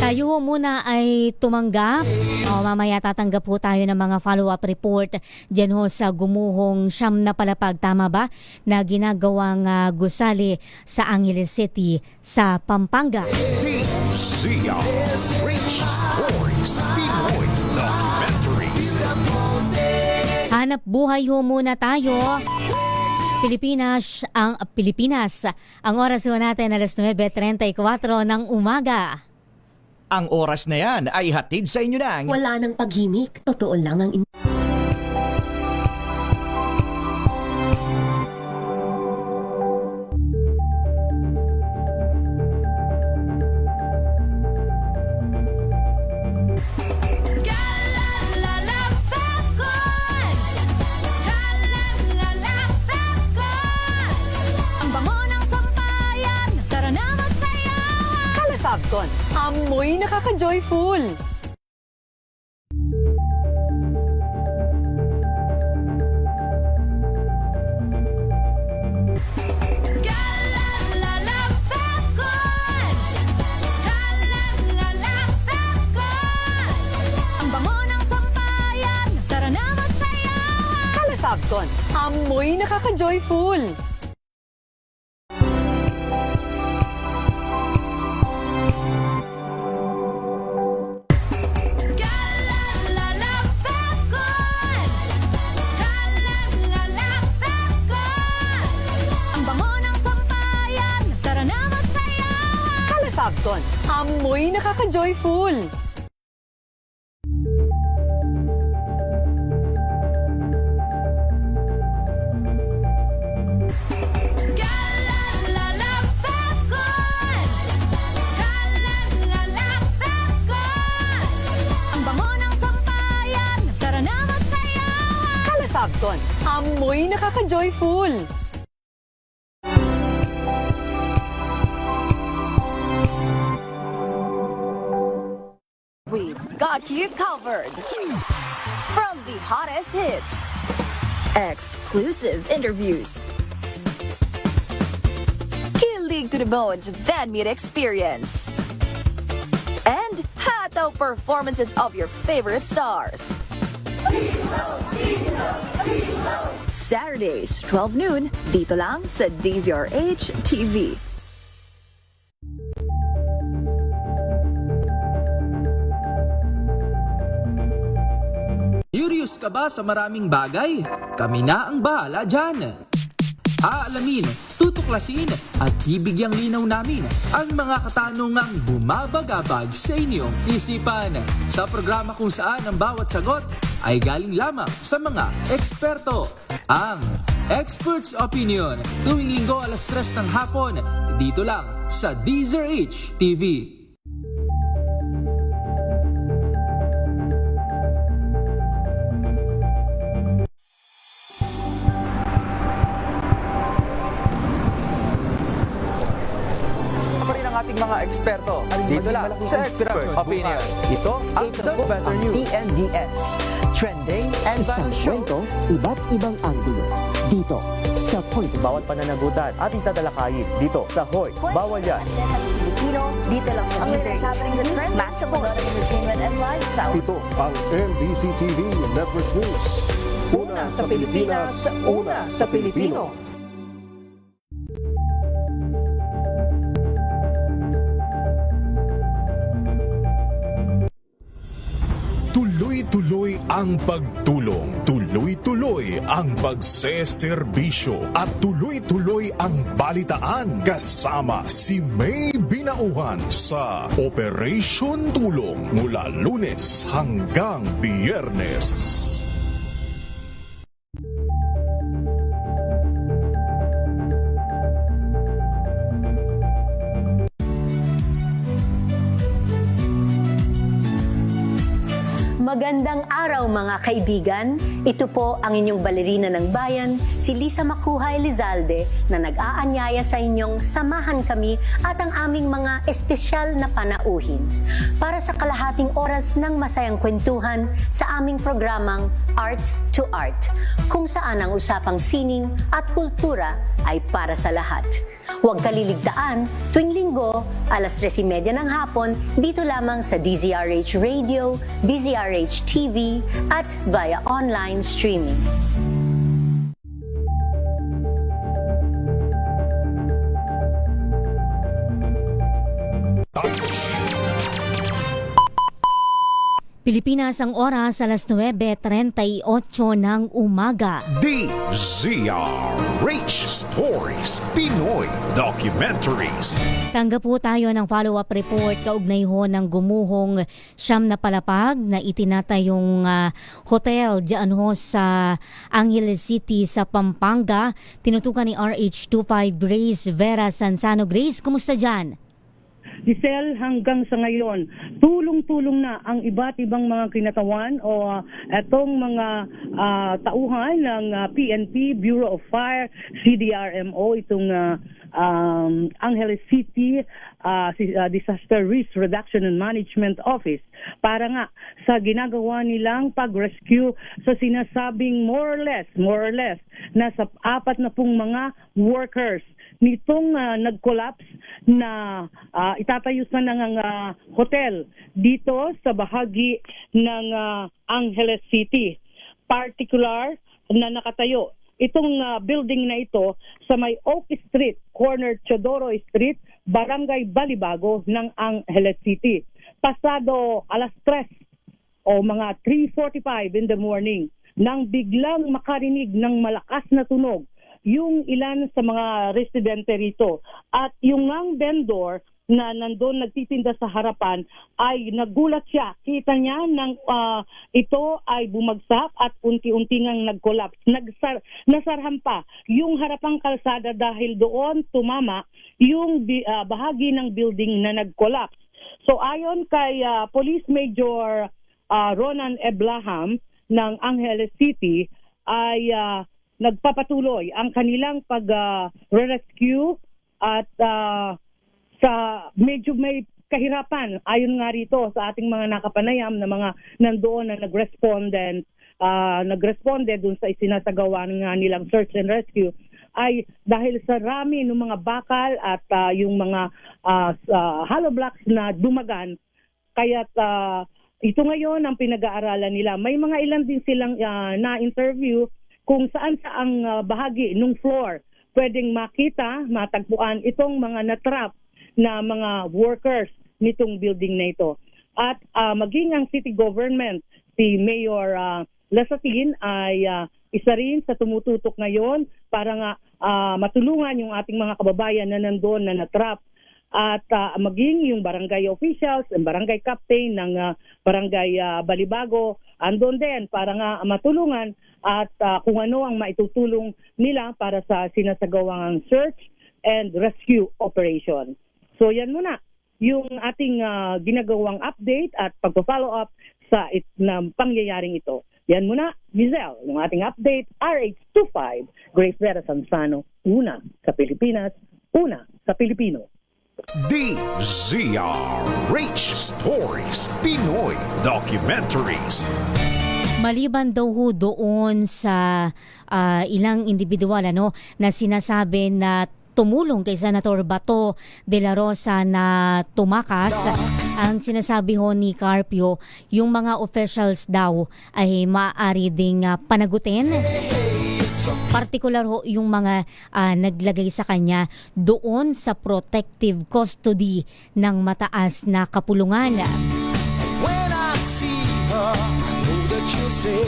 Speaker 8: Tayo ho muna ay tumanggap o mamaya tatanggap po tayo ng mga follow-up report dyan ho sa gumuhong siyam na palapag, tama ba, na ginagawang gusali sa Angeles City sa Pampanga. Hanap buhay ho muna tayo. Pilipinas, ang oras ho natin alas 9:34 ng umaga.
Speaker 15: Ang oras na yan ay hatid sa inyo ng
Speaker 4: Wala nang paghimik. Totoo lang ang
Speaker 7: Fabcon, amoy nakaka-joyful! Amoy nakaka-joyful!
Speaker 3: Ang bango ng sampayan, tara na magsayawan!
Speaker 7: Calefabcon, amoy nakaka-joyful!
Speaker 3: Ang bango ng sampayan, tara na magsayawan!
Speaker 7: Calefabcon, amoy nakaka-joyful!
Speaker 17: We've got you covered. From the hottest hits, exclusive interviews, kilig to the bones fan meet experience, and hataw performances of your favorite stars. Saturdays, 12 noon, dito lang sa DZRH TV.
Speaker 18: Curious ka ba sa maraming bagay? Kami na ang bahala dyan. Aalamin, tutuklasin at bibigyang linaw namin ang mga katanungang bumabagabag sa inyong isipan. Sa programa kung saan ang bawat sagot ay galing lamang sa mga eksperto. Ang Expert's Opinion, tuwing linggo 3:00 ng hapon, dito lang sa DZRH TV. Ating mga eksperto dito lang sa Expert Opinion. Ito ang Better News.
Speaker 1: TNVS, trending and
Speaker 19: Isang kwento, iba't ibang anggulo. Dito sa Point.
Speaker 20: Bawat pananagutan ating tatalakayin dito sa Hoy. Bawal yan.
Speaker 17: Pilipino, dito lang sa DZRH TV, matchable entertainment and lifestyle.
Speaker 20: Ito ang MBC TV Network News. Una sa Pilipinas, una sa Pilipino.
Speaker 10: Tuloy-tuloy ang pagtulong, tuloy-tuloy ang pagseserbisyo at tuloy-tuloy ang balitaan kasama si May Binauhan sa Operation Tulong mula Lunes hanggang Biyernes.
Speaker 21: Magandang araw mga kaibigan. Ito po ang inyong balerina ng bayan, si Lisa Macuha Elizalde, na nag-aanyaya sa inyong samahan kami at ang aming mga espesyal na panauhin para sa kalahating oras ng masayang kwentuhan sa aming programang Art to Art, kung saan ang usapang sining at kultura ay para sa lahat. Huwag kaliligtaan, tuwing linggo, 3:30 ng hapon, dito lamang sa DZRH Radio, DZRH TV, at via online streaming.
Speaker 8: Pilipinas ang oras, 9:38 ng umaga.
Speaker 15: DZRH Stories, Pinoy Documentaries.
Speaker 8: Tanggap po tayo ng follow-up report kaugnay ho ng gumuhong siyam na palapag na itinatayong hotel diyan ho sa Angeles City sa Pampanga. Tinutukan ni RH25 Grace Vera Sansano. Grace, kumusta dyan?
Speaker 22: Giselle, hanggang sa ngayon, tulong-tulong na ang iba't ibang mga kinatawan o etong mga tauhan ng PNP, Bureau of Fire, CDRMO, itong Angeles City Disaster Risk Reduction and Management Office para nga sa ginagawa nilang pag-rescue sa sinasabing more or less nasa 40 mga workers nitong nag-collapse na itatayo sa ng hotel dito sa bahagi ng Angeles City. Particular na nakatayo itong building na ito sa may Oak Street, corner Chodoro Street, Barangay Balibago ng Angeles City. Pasado alas 3 o mga 3:45 in the morning nang biglang makarinig ng malakas na tunog yung ilan sa mga residente rito. At yung ngang vendor na nandun nagtitinda sa harapan ay nagulat siya. Kita niya nang ito ay bumagsak at unti-unti ngang nag-collapse. Nasarhan pa yung harapang kalsada dahil doon tumama yung bahagi ng building na nag-collapse. So ayon kay Police Major Ronan Eblaham ng Angeles City ay nagpapatuloy ang kanilang pag-rescue at sa medyo may kahirapan ayon nga rito sa ating mga nakapanayam na mga nandoon na nagresponde dun sa isinasagawa nga nilang search and rescue ay dahil sa rami ng mga bakal at yung mga hollow blocks na dumagan. Kaya't ito ngayon ang pinag-aaralan nila. May mga ilan din silang na-interview kung saan saang bahagi ng floor pwedeng makita, matagpuan itong mga natrap na mga workers nitong building na ito. At maging ang city government, si Mayor Lasatin ay isa rin sa tumututok ngayon para nga matulungan yung ating mga kababayan na nandoon na natrap. At maging yung barangay officials, ang barangay captain ng barangay Balibago, andon din para nga matulungan at kung ano ang maitutulong nila para sa sinasagawang search and rescue operation. So yan muna yung ating ginagawang update at pagpa-follow up sa pangyayaring ito. Yan muna, Giselle, yung ating update, RH25, Grace Vera Sansano, una sa Pilipinas, una sa Pilipino.
Speaker 15: DZRH Stories, Pinoy Documentaries.
Speaker 8: Maliban daw ho doon sa ilang individual na sinasabi na tumulong kay Senator Bato de la Rosa na tumakas, ang sinasabi ho ni Carpio, yung mga officials daw ay maaari ding panagutin. Partikular ho yung mga naglagay sa kanya doon sa protective custody ng mataas na kapulungan.
Speaker 16: When I see her, I know that you'll say,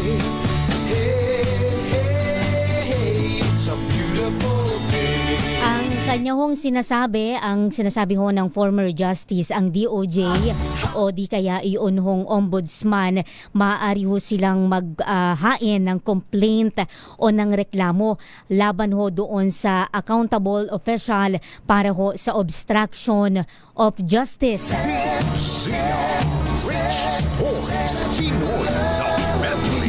Speaker 16: hey, hey, hey, it's a beautiful day.
Speaker 8: Ang kanya hong sinasabi, ang sinasabi ho ng former justice, ang DOJ o di kaya iyon hong ombudsman, maaari ho silang maghain ng complaint o ng reklamo laban ho doon sa accountable official para ho sa obstruction of justice.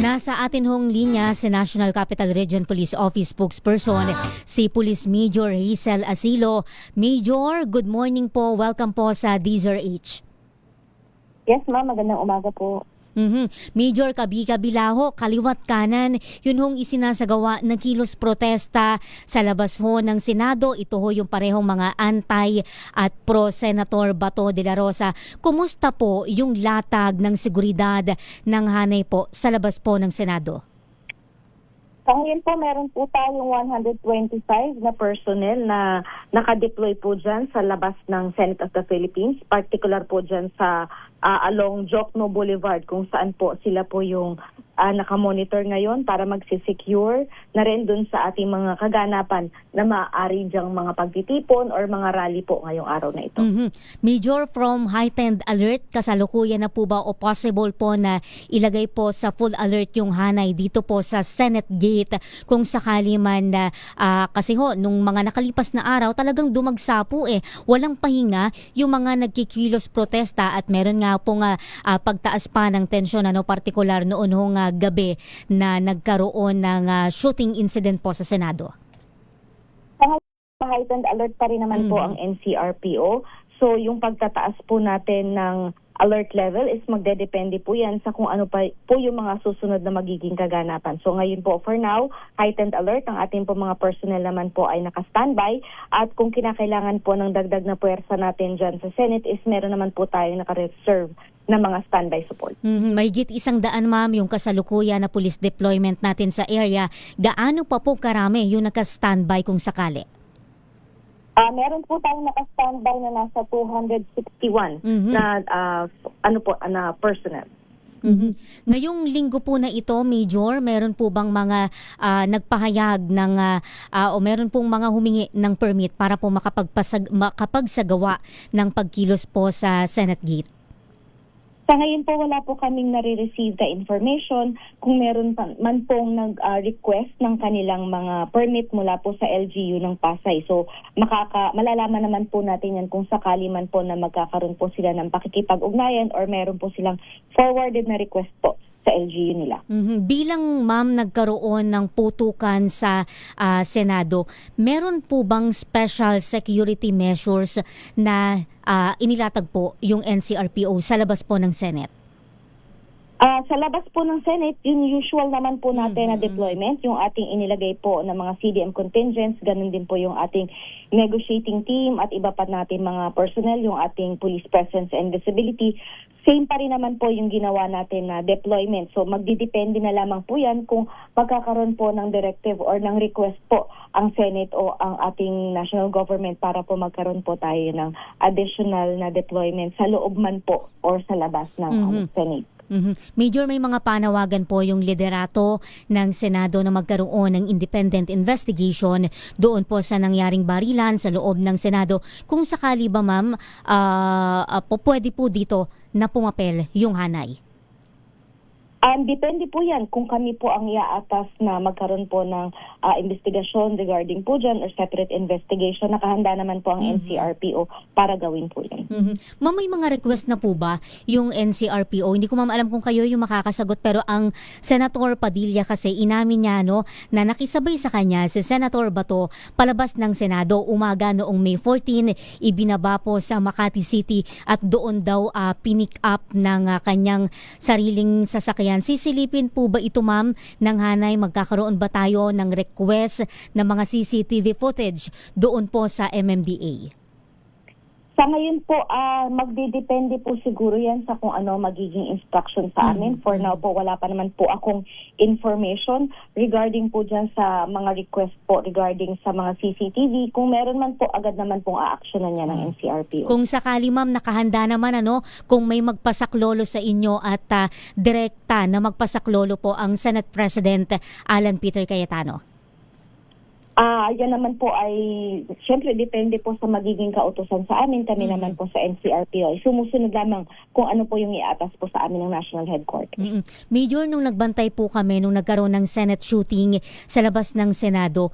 Speaker 8: Nasa atin hong linya si National Capital Region Police Office spokesperson, si Police Major Hazel Asilo. Major, good morning po. Welcome po sa DZRH.
Speaker 2: Yes ma'am, magandang umaga po.
Speaker 8: Major, kabi-kabila ho, kaliwat kanan, yun hong isinasagawa ng kilos protesta sa labas ho ng Senado. Ito ho yung parehong mga anti at pro-Senator Bato de la Rosa. Kumusta po yung latag ng seguridad ng hanay po sa labas po ng Senado?
Speaker 2: Sa ngayon po, meron po tayong 125 na personnel na nakadeploy po dyan sa labas ng Senate of the Philippines, particular po dyan sa along Jokno Boulevard kung saan po sila po yung nakamonitor ngayon para magsisecure na rin dun sa ating mga kaganapan na maaari dyang mga pagtitipon or mga rally po ngayong araw na ito.
Speaker 8: Major, from heightened alert, kasalukuyan na po ba o possible po na ilagay po sa full alert yung hanay dito po sa Senate Gate kung sakali man na kasi ho, nung mga nakalipas na araw talagang dumagsa po walang pahinga yung mga nagkikilos protesta at meron nga pong pagtaas pa ng tensyon partikular noon hong gabi na nagkaroon ng shooting incident po sa Senado.
Speaker 2: Heightened alert pa rin naman po ang NCRPO. So yung pagtataas po natin ng alert level is magdedepende po yan sa kung ano pa po yung mga susunod na magiging kaganapan. So ngayon po, for now, heightened alert. Ang ating po mga personnel naman po ay naka-standby. At kung kinakailangan po ng dagdag na puwersa natin dyan sa Senate is meron naman po tayong naka-reserve na mga standby support.
Speaker 8: Mahigit 100, ma'am, yung kasalukuyan na police deployment natin sa area. Gaano pa po karami yung naka-standby kung sakali?
Speaker 2: Meron po tayong naka-standby na nasa 261 na personnel.
Speaker 8: Ngayong linggo po na ito, Major, meron po bang mga nagpahayag ng o meron pong mga humingi ng permit para po makapagsagawa ng pagkilos po sa Senate Gate?
Speaker 2: Sa ngayon po, wala po kaming nare-receive na information kung meron man pong nag-request ng kanilang mga permit mula po sa LGU ng Pasay. So, malalaman naman po natin yan kung sakali man po na magkakaroon po sila ng pakikipag-ugnayan or meron po silang forwarded na request po sa LGU nila.
Speaker 8: Bilang, ma'am, nagkaroon ng putukan sa Senado, meron po bang special security measures na inilatag po yung NCRPO sa labas po ng Senate?
Speaker 2: Sa labas po ng Senate, yung usual naman po natin na deployment, yung ating inilagay po ng mga CDM contingents, ganun din po yung ating negotiating team at iba pa natin mga personnel, yung ating police presence and visibility. Same pa rin naman po yung ginawa natin na deployment. So magdidepende na lamang po yan kung magkakaroon po ng directive or ng request po ang Senate o ang ating national government para po magkaroon po tayo ng additional na deployment sa loob man po or sa labas ng Senate.
Speaker 8: Major, may mga panawagan po yung liderato ng Senado na magkaroon ng independent investigation doon po sa nangyaring barilan sa loob ng Senado. Kung sakali ba, ma'am, pwede po dito na pumapel yung hanay?
Speaker 2: Depende po yan kung kami po ang iaatas na magkaroon po ng investigasyon regarding po dyan or separate investigation. Nakahanda naman po ang NCRPO para gawin po yan.
Speaker 8: Ma'am, may mga request na po ba yung NCRPO? Hindi ko, ma'am, alam kung kayo yung makakasagot, pero ang Senator Padilla kasi inamin niya na nakisabay sa kanya si Senator Bato palabas ng Senado umaga noong May 14, ibinaba po sa Makati City at doon daw pinick up ng kanyang sariling sasakyan. Sisilipin po ba ito, ma'am, ng hanay? Magkakaroon ba tayo ng request ng mga CCTV footage doon po sa MMDA?
Speaker 2: Sa ngayon po, magdidepende po siguro yan sa kung ano magiging instruction sa amin. For now po, wala pa naman po akong information regarding po dyan sa mga request po regarding sa mga CCTV. Kung meron man po, agad naman pong a-actionan niya ng NCRPO.
Speaker 8: Kung sakali, ma'am, nakahanda naman kung may magpasaklolo sa inyo at direkta na magpasaklolo po ang Senate President Alan Peter Cayetano?
Speaker 2: Yan naman po ay, syempre, depende po sa magiging kautusan sa amin. Kami naman po sa NCRPO ay sumusunod lamang kung ano po yung iatas po sa amin ng National Headquarters.
Speaker 8: Major, nung nagbantay po kami, nung nagkaroon ng Senate shooting sa labas ng Senado,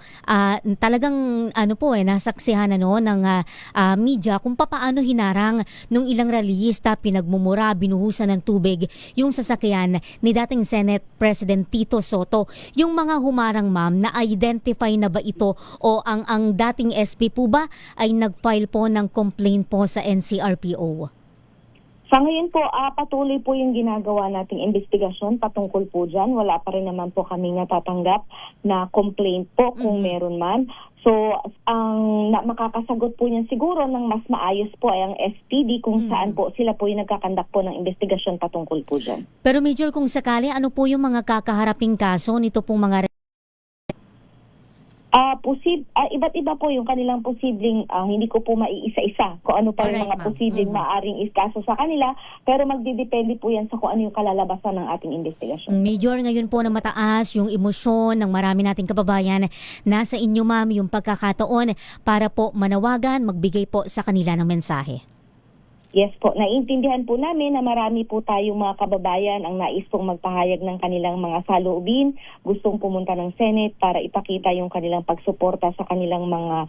Speaker 8: talagang nasaksihan ng media kung papaano hinarang nung ilang rallyista, pinagmumura, binuhusan ng tubig yung sasakyan ni dating Senate President Tito Soto. Yung mga humarang, ma'am, na-identify na ba ito o ang dating SP po ba ay nag-file po ng complaint po sa NCRPO?
Speaker 2: Sa ngayon po, patuloy po yung ginagawa nating investigasyon patungkol po dyan. Wala pa rin naman po kami natatanggap na complaint po kung meron man. So, ang makakasagot po niyan siguro ng mas maayos po ay ang SPD kung saan po sila po yung nagkakandak po ng investigasyon patungkol po dyan.
Speaker 8: Pero Major, kung sakali, ano po yung mga kakaharaping kaso nito pong mga
Speaker 2: iba't iba po yung kanilang posibleng, hindi ko po maiisa-isa kung ano pa yung mga posibleng maaring iskaso sa kanila, pero magdidepende po yan sa kung ano yung kalalabasan ng ating investigasyon.
Speaker 8: Major, ngayon po na mataas yung emosyon ng marami nating kababayan, nasa inyo, ma'am, yung pagkakataon para po manawagan, magbigay po sa kanila ng mensahe.
Speaker 2: Yes po, naiintindihan po namin na marami po tayong mga kababayan ang nais pong magpahayag ng kanilang mga saloobin, gustong pumunta ng Senate para ipakita yung kanilang pagsuporta sa kanilang mga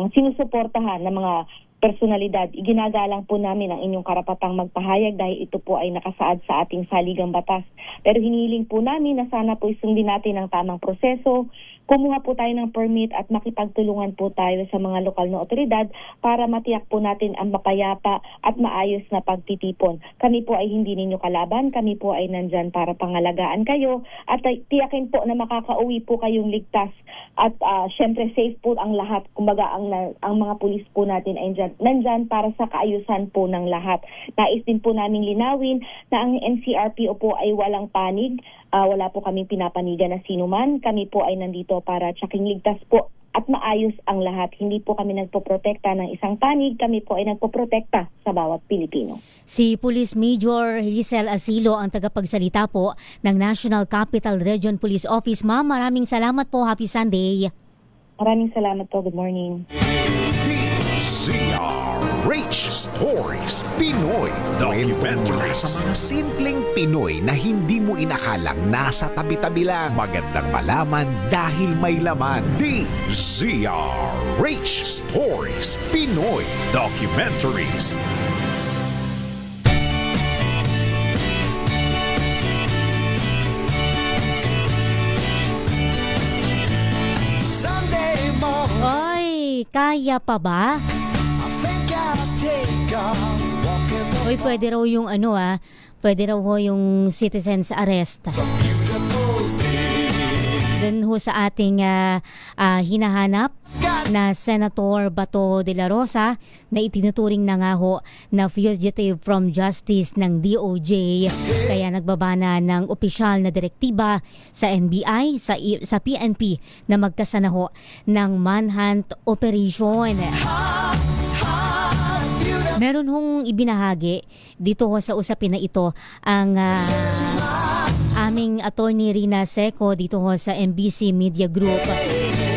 Speaker 2: sinusuportahan na mga personalidad. Iginagalang po namin ang inyong karapatang magpahayag dahil ito po ay nakasaad sa ating saligang batas. Pero hinihiling po namin na sana po isundin natin ang tamang proseso, kumuha po tayo ng permit at makipagtulungan po tayo sa mga lokal na otoridad para matiyak po natin ang mapayapa at maayos na pagtitipon. Kami po ay hindi ninyo kalaban, kami po ay nandyan para pangalagaan kayo at tiyakin po na makakauwi po kayong ligtas at syempre safe po ang lahat. Kumbaga ang mga pulis po natin ay nandyan para sa kaayusan po ng lahat. Nais din po namin linawin na ang NCRPO po ay walang panig. Wala po kami pinapanigan na sinuman. Kami po ay nandito para tsaking ligtas po at maayos ang lahat. Hindi po kami nagpoprotekta ng isang panig. Kami po ay nagpoprotekta sa bawat Pilipino.
Speaker 8: Si Police Major Giselle Asilo ang tagapagsalita po ng National Capital Region Police Office. Ma'am, maraming salamat po. Happy Sunday.
Speaker 2: Maraming salamat po. Good morning.
Speaker 15: DZRH Stories Pinoy Documentary sa mga simpleng Pinoy na hindi mo inakalang nasa tabi-tabi lang. Magandang malaman dahil may laman. DZRH Stories Pinoy Documentaries.
Speaker 16: Sunday morning,
Speaker 8: Oy, kaya pa ba?
Speaker 16: I think I'll take a walk in the
Speaker 8: Oy, pwede raw yung pwede raw ho yung citizen's arrest. Dun ho sa ating hinahanap na Senator Bato de la Rosa na itinuturing na nga ho na fugitive from justice ng DOJ. Kaya nagbabana ng opisyal na direktiba sa NBI, sa PNP na magkasana ho ng manhunt operation. Meron hong ibinahagi dito ho sa usapin na ito ang aming attorney Rina Seco dito ho sa MBC Media Group.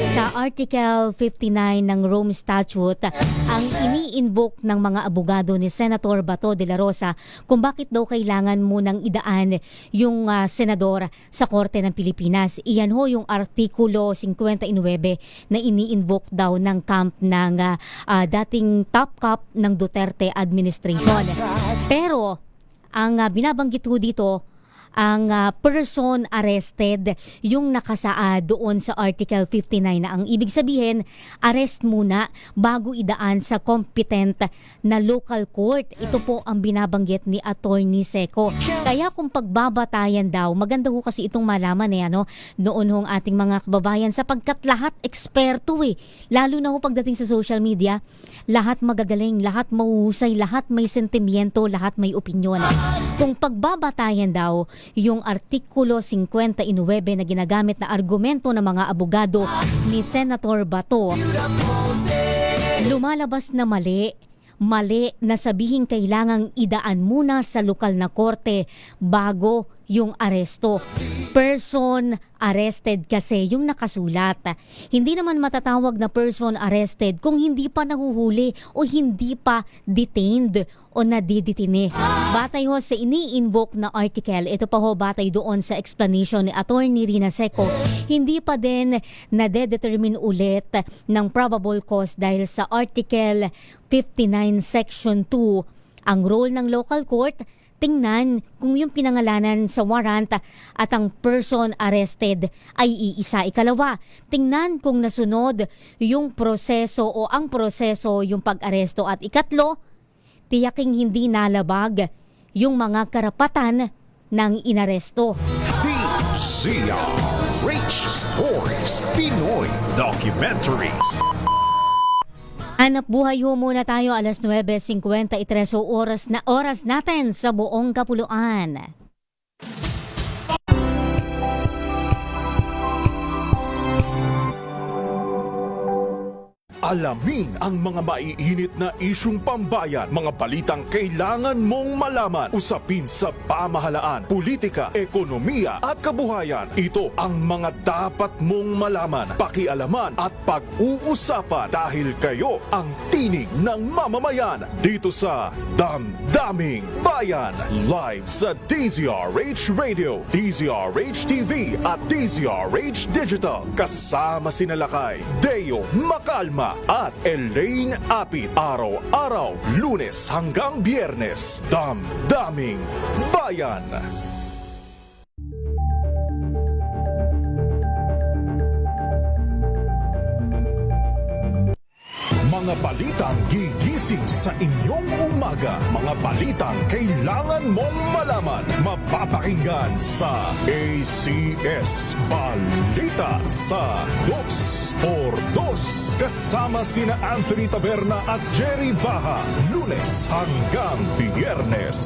Speaker 8: Sa Article 59 ng Rome Statute, ang ini-invoke ng mga abogado ni Senator Bato de la Rosa kung bakit daw kailangan munang idaan yung senador sa Korte ng Pilipinas. Iyan ho yung Artikulo 59 na ini-invoke daw ng camp ng dating top cop ng Duterte administration. Pero ang binabanggit ho dito, ang person arrested yung nakasaad doon sa Article 59 na ang ibig sabihin, arrest muna bago idaan sa competent na local court. Ito po ang binabanggit ni Attorney Seco. Kaya kung pagbabatayan daw, maganda ho kasi itong malaman noon hong ating mga kababayan sapagkat lahat eksperto Lalo na ho pagdating sa social media, lahat magagaling, lahat mahuhusay, lahat may sentimiento, lahat may opinyon. Kung pagbabatayan daw, yung Artikulo 59 na ginagamit na argumento ng mga abogado ni Senator Bato, lumalabas na mali na sabihing kailangang idaan muna sa lokal na korte bago yung aresto. Person arrested kasi yung nakasulat. Hindi naman matatawag na person arrested kung hindi pa nahuhuli o hindi pa detained o nadidetine. Batay ho sa ini-invoke na article, ito pa ho batay doon sa explanation ni Attorney Rina Seco, hindi pa din nade-determine ulit ng probable cause dahil sa Article 59 Section 2. Ang role ng local court, tingnan kung yung pinangalanan sa warrant at ang person arrested ay iisa. Ikalawa, tingnan kung nasunod yung proseso o ang proseso yung pag-aresto. At ikatlo, tiyaking hindi nalabag yung mga karapatan ng inaresto.
Speaker 15: DZRH Stories Pinoy Documentaries.
Speaker 8: Hanap buhay ho muna tayo, 9:53 oras natin sa buong kapuluan.
Speaker 10: Alamin ang mga maiinit na isyung pambayan, mga balitang kailangan mong malaman, usapin sa pamahalaan, politika, ekonomiya at kabuhayan. Ito ang mga dapat mong malaman, pakialaman at pag-uusapan dahil kayo ang tinig ng mamamayan dito sa Damdaming Bayan. Live sa DZRH Radio, DZRH TV at DZRH Digital. Kasama sina Lakay, Deo Macalma at Elaine Apit. Araw-araw, Lunes hanggang Biyernes. Damdaming Bayan.
Speaker 15: Mga balitang gigising sa inyong umaga. Mga balitang kailangan mong malaman. Mapapakinggan sa ACS Balita sa 2x2. Kasama sina Anthony Taberna at Jerry Baha. Lunes hanggang Biyernes.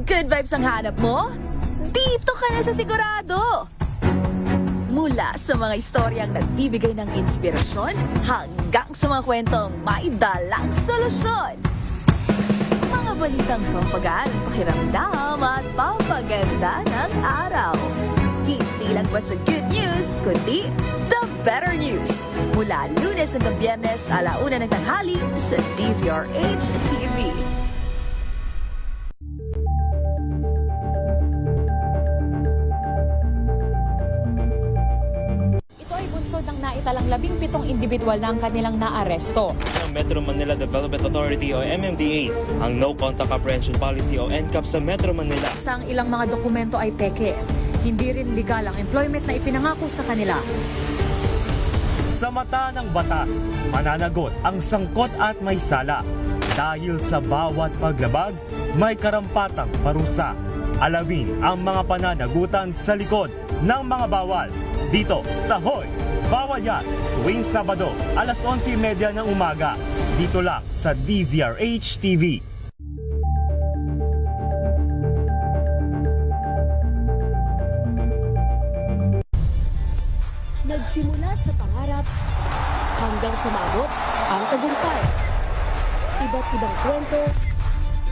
Speaker 17: Good vibes ang hanap mo? Dito ka na sa Sigurado! Mula sa mga istoryang nagbibigay ng inspirasyon hanggang sa mga kwentong may dalang solusyon. Mga balitang pampagaan ang pakiramdam at papaganda ng araw. Hindi lang ba sa good news, kundi the better news. Mula Lunes hanggang Biyernes, 1:00 ng tanghali sa DZRH TV.
Speaker 6: Ng naitalang 17 individual na ang kanilang naaresto.
Speaker 9: Ang Metro Manila Development Authority o MMDA ang No Contact Apprehension Policy o NCAP sa Metro Manila.
Speaker 6: Sa ang ilang mga dokumento ay peke. Hindi rin legal ang employment na ipinangako sa kanila.
Speaker 23: Sa mata ng batas, mananagot ang sangkot at may sala. Dahil sa bawat paglabag, may karampatang parusa. Alamin ang mga pananagutan sa likod ng mga bawal. Dito sa Hoy! Bawal Yan, tuwing Sabado, 11:30 ng umaga. Dito lang sa DZRH TV.
Speaker 4: Nagsimula sa pangarap hanggang sa maabot ang tagumpay. Iba't ibang kwento,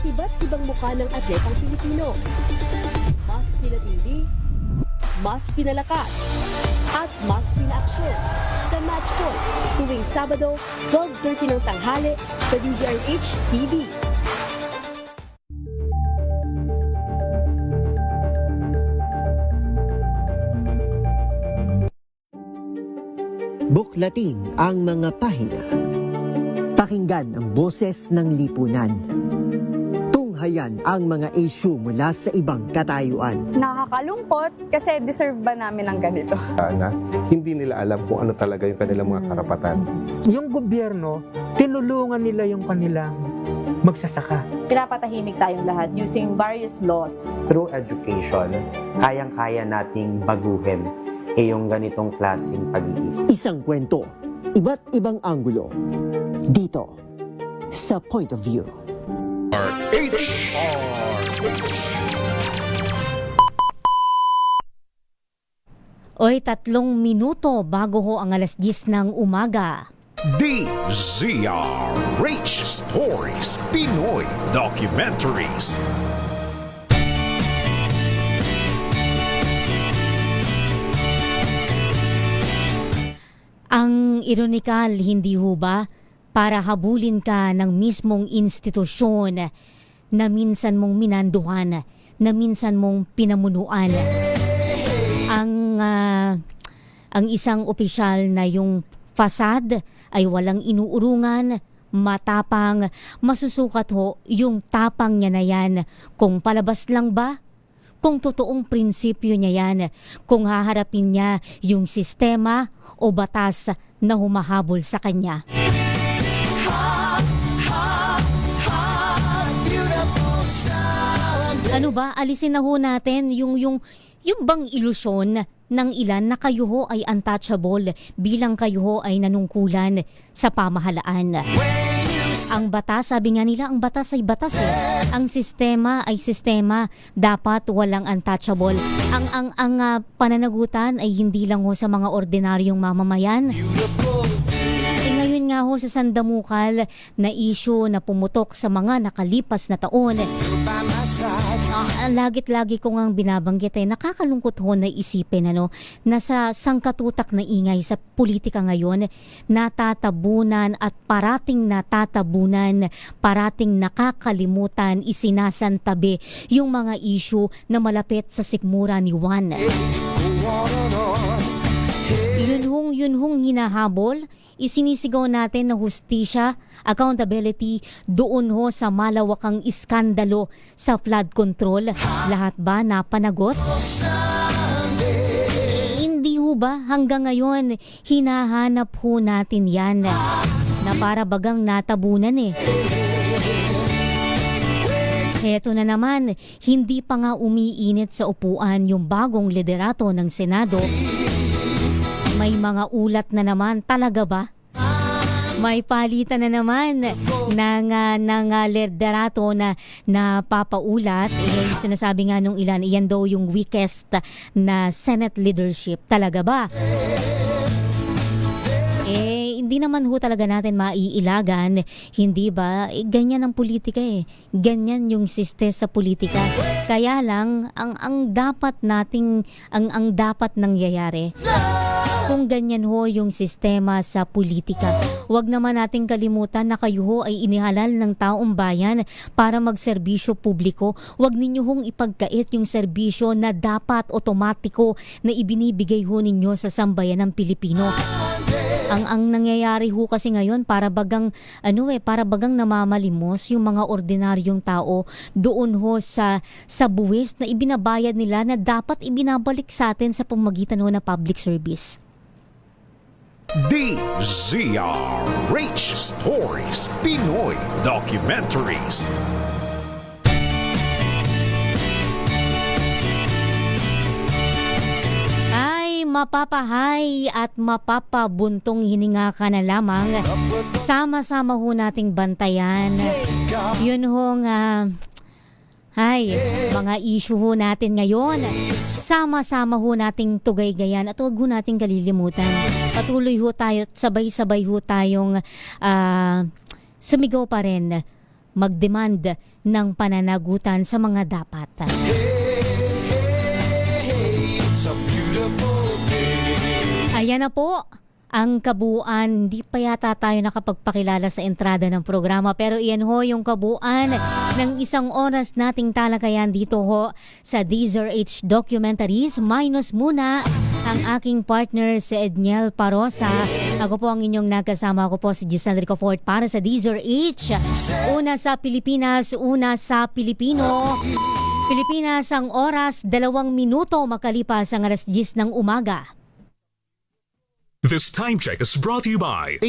Speaker 4: iba't ibang mukha ng atletang Pilipino. Mas pinatindi, mas pinalakas, at mas pinaaksyon sa Match Point tuwing Sabado, 12:30 ng tanghali sa DZRH TV.
Speaker 19: Buklatin ang mga pahina. Pakinggan ang boses ng lipunan. Tunghayan ang mga issue mula sa ibang katayuan.
Speaker 24: Nakakalungkot kasi deserve ba namin ng ganito?
Speaker 25: Na hindi nila alam kung ano talaga yung kanilang mga karapatan.
Speaker 26: Yung gobyerno, tinulungan nila yung kanilang magsasaka.
Speaker 24: Pinapatahimik tayong lahat using various laws.
Speaker 27: Through education, kayang-kaya nating baguhin yung ganitong klaseng pag-iisip.
Speaker 19: Isang kwento, iba't ibang anggulo. Dito, sa Point of View.
Speaker 8: Oy, 3 minuto bago ho ang 10:00 ng umaga.
Speaker 15: DZRH Stories, Pinoy Documentaries.
Speaker 8: Ang ironikal, hindi ho ba? Para habulin ka ng mismong institusyon na minsan mong minanduhan, na minsan mong pinamunuan. Ang isang opisyal na yung fasad ay walang inuurungan, matapang, masusukat ho yung tapang niya na yan. Kung palabas lang ba? Kung totoong prinsipyo niya yan, kung haharapin niya yung sistema o batas na humahabol sa kanya. Ano ba, alisin na ho natin yung bang ilusyon ng ilan na kayo ho ay untouchable bilang kayo ho ay nanungkulan sa pamahalaan. Ang batas, sabi nga nila, ang batas ay batas eh. Ang sistema ay sistema, dapat walang untouchable. Ang pananagutan ay hindi lang ho sa mga ordinaryong mamamayan. Ngayon nga ho sa sandamukal na issue na pumutok sa mga nakalipas na taon. Lagit-lagi ko ngang binabanggit nakakalungkot ho na isipin na sa sangkatutak na ingay sa politika ngayon, natatabunan at parating natatabunan, parating nakakalimutan, isinasantabi yung mga issue na malapit sa sikmura ni Juan. Yun hong hinahabol, isinisigaw natin na hustisya, accountability doon ho sa malawakang iskandalo sa flood control. Lahat ba napanagot? Hindi ho ba hanggang ngayon hinahanap ho natin yan na para bagang natabunan eh. Heto na naman, hindi pa nga umiinit sa upuan yung bagong liderato ng Senado. May mga ulat na naman, talaga ba? May palitan na naman ng liderato na napapaulat. Yung sinasabi nga nung ilan, iyan daw yung weakest na Senate leadership. Talaga ba? Hindi naman ho talaga natin maiilagan, hindi ba? Ganyan ang politika eh. Ganyan yung siste sa politika. Kaya lang ang dapat nating ang dapat nangyayari. Kung ganyan ho yung sistema sa politika, huwag naman nating kalimutan na kayo ho ay inihalal ng taong bayan para magserbisyo publiko. Huwag ninyo hong ipagkait yung serbisyo na dapat otomatiko na ibinibigay ho ninyo sa sambayan ng Pilipino. Ang nangyayari ho kasi ngayon para bagang namamalimos yung mga ordinaryong tao doon ho sa buwis na ibinabayad nila na dapat ibinabalik sa atin sa pamamagitan ho na public service.
Speaker 15: DZRH Stories, Pinoy Documentaries.
Speaker 8: Mapapahay at mapapabuntong hininga ka na lamang. Sama-sama ho nating bantayan. Yun hong mga issue ho natin ngayon. Sama-sama ho nating tugay-gayan at huwag ho nating kalilimutan. Patuloy ho tayo, sabay-sabay ho tayong sumigaw pa rin, mag-demand ng pananagutan sa mga dapat. Ayan na po ang kabuuan. Hindi pa yata tayo nakapagpakilala sa entrada ng programa, pero iyan ho yung kabuuan ng isang oras nating talakayan dito ho sa DZRH Documentaries. Minus muna ang aking partner si Edniel Parosa. Ako po ang inyong nagkasama. Ako po si Giselle Ricofort para sa DZRH. Una sa Pilipinas, una sa Pilipino. Pilipinas ang oras, 2 minuto makalipas ang alas 10 ng umaga.
Speaker 3: This time check is brought to you by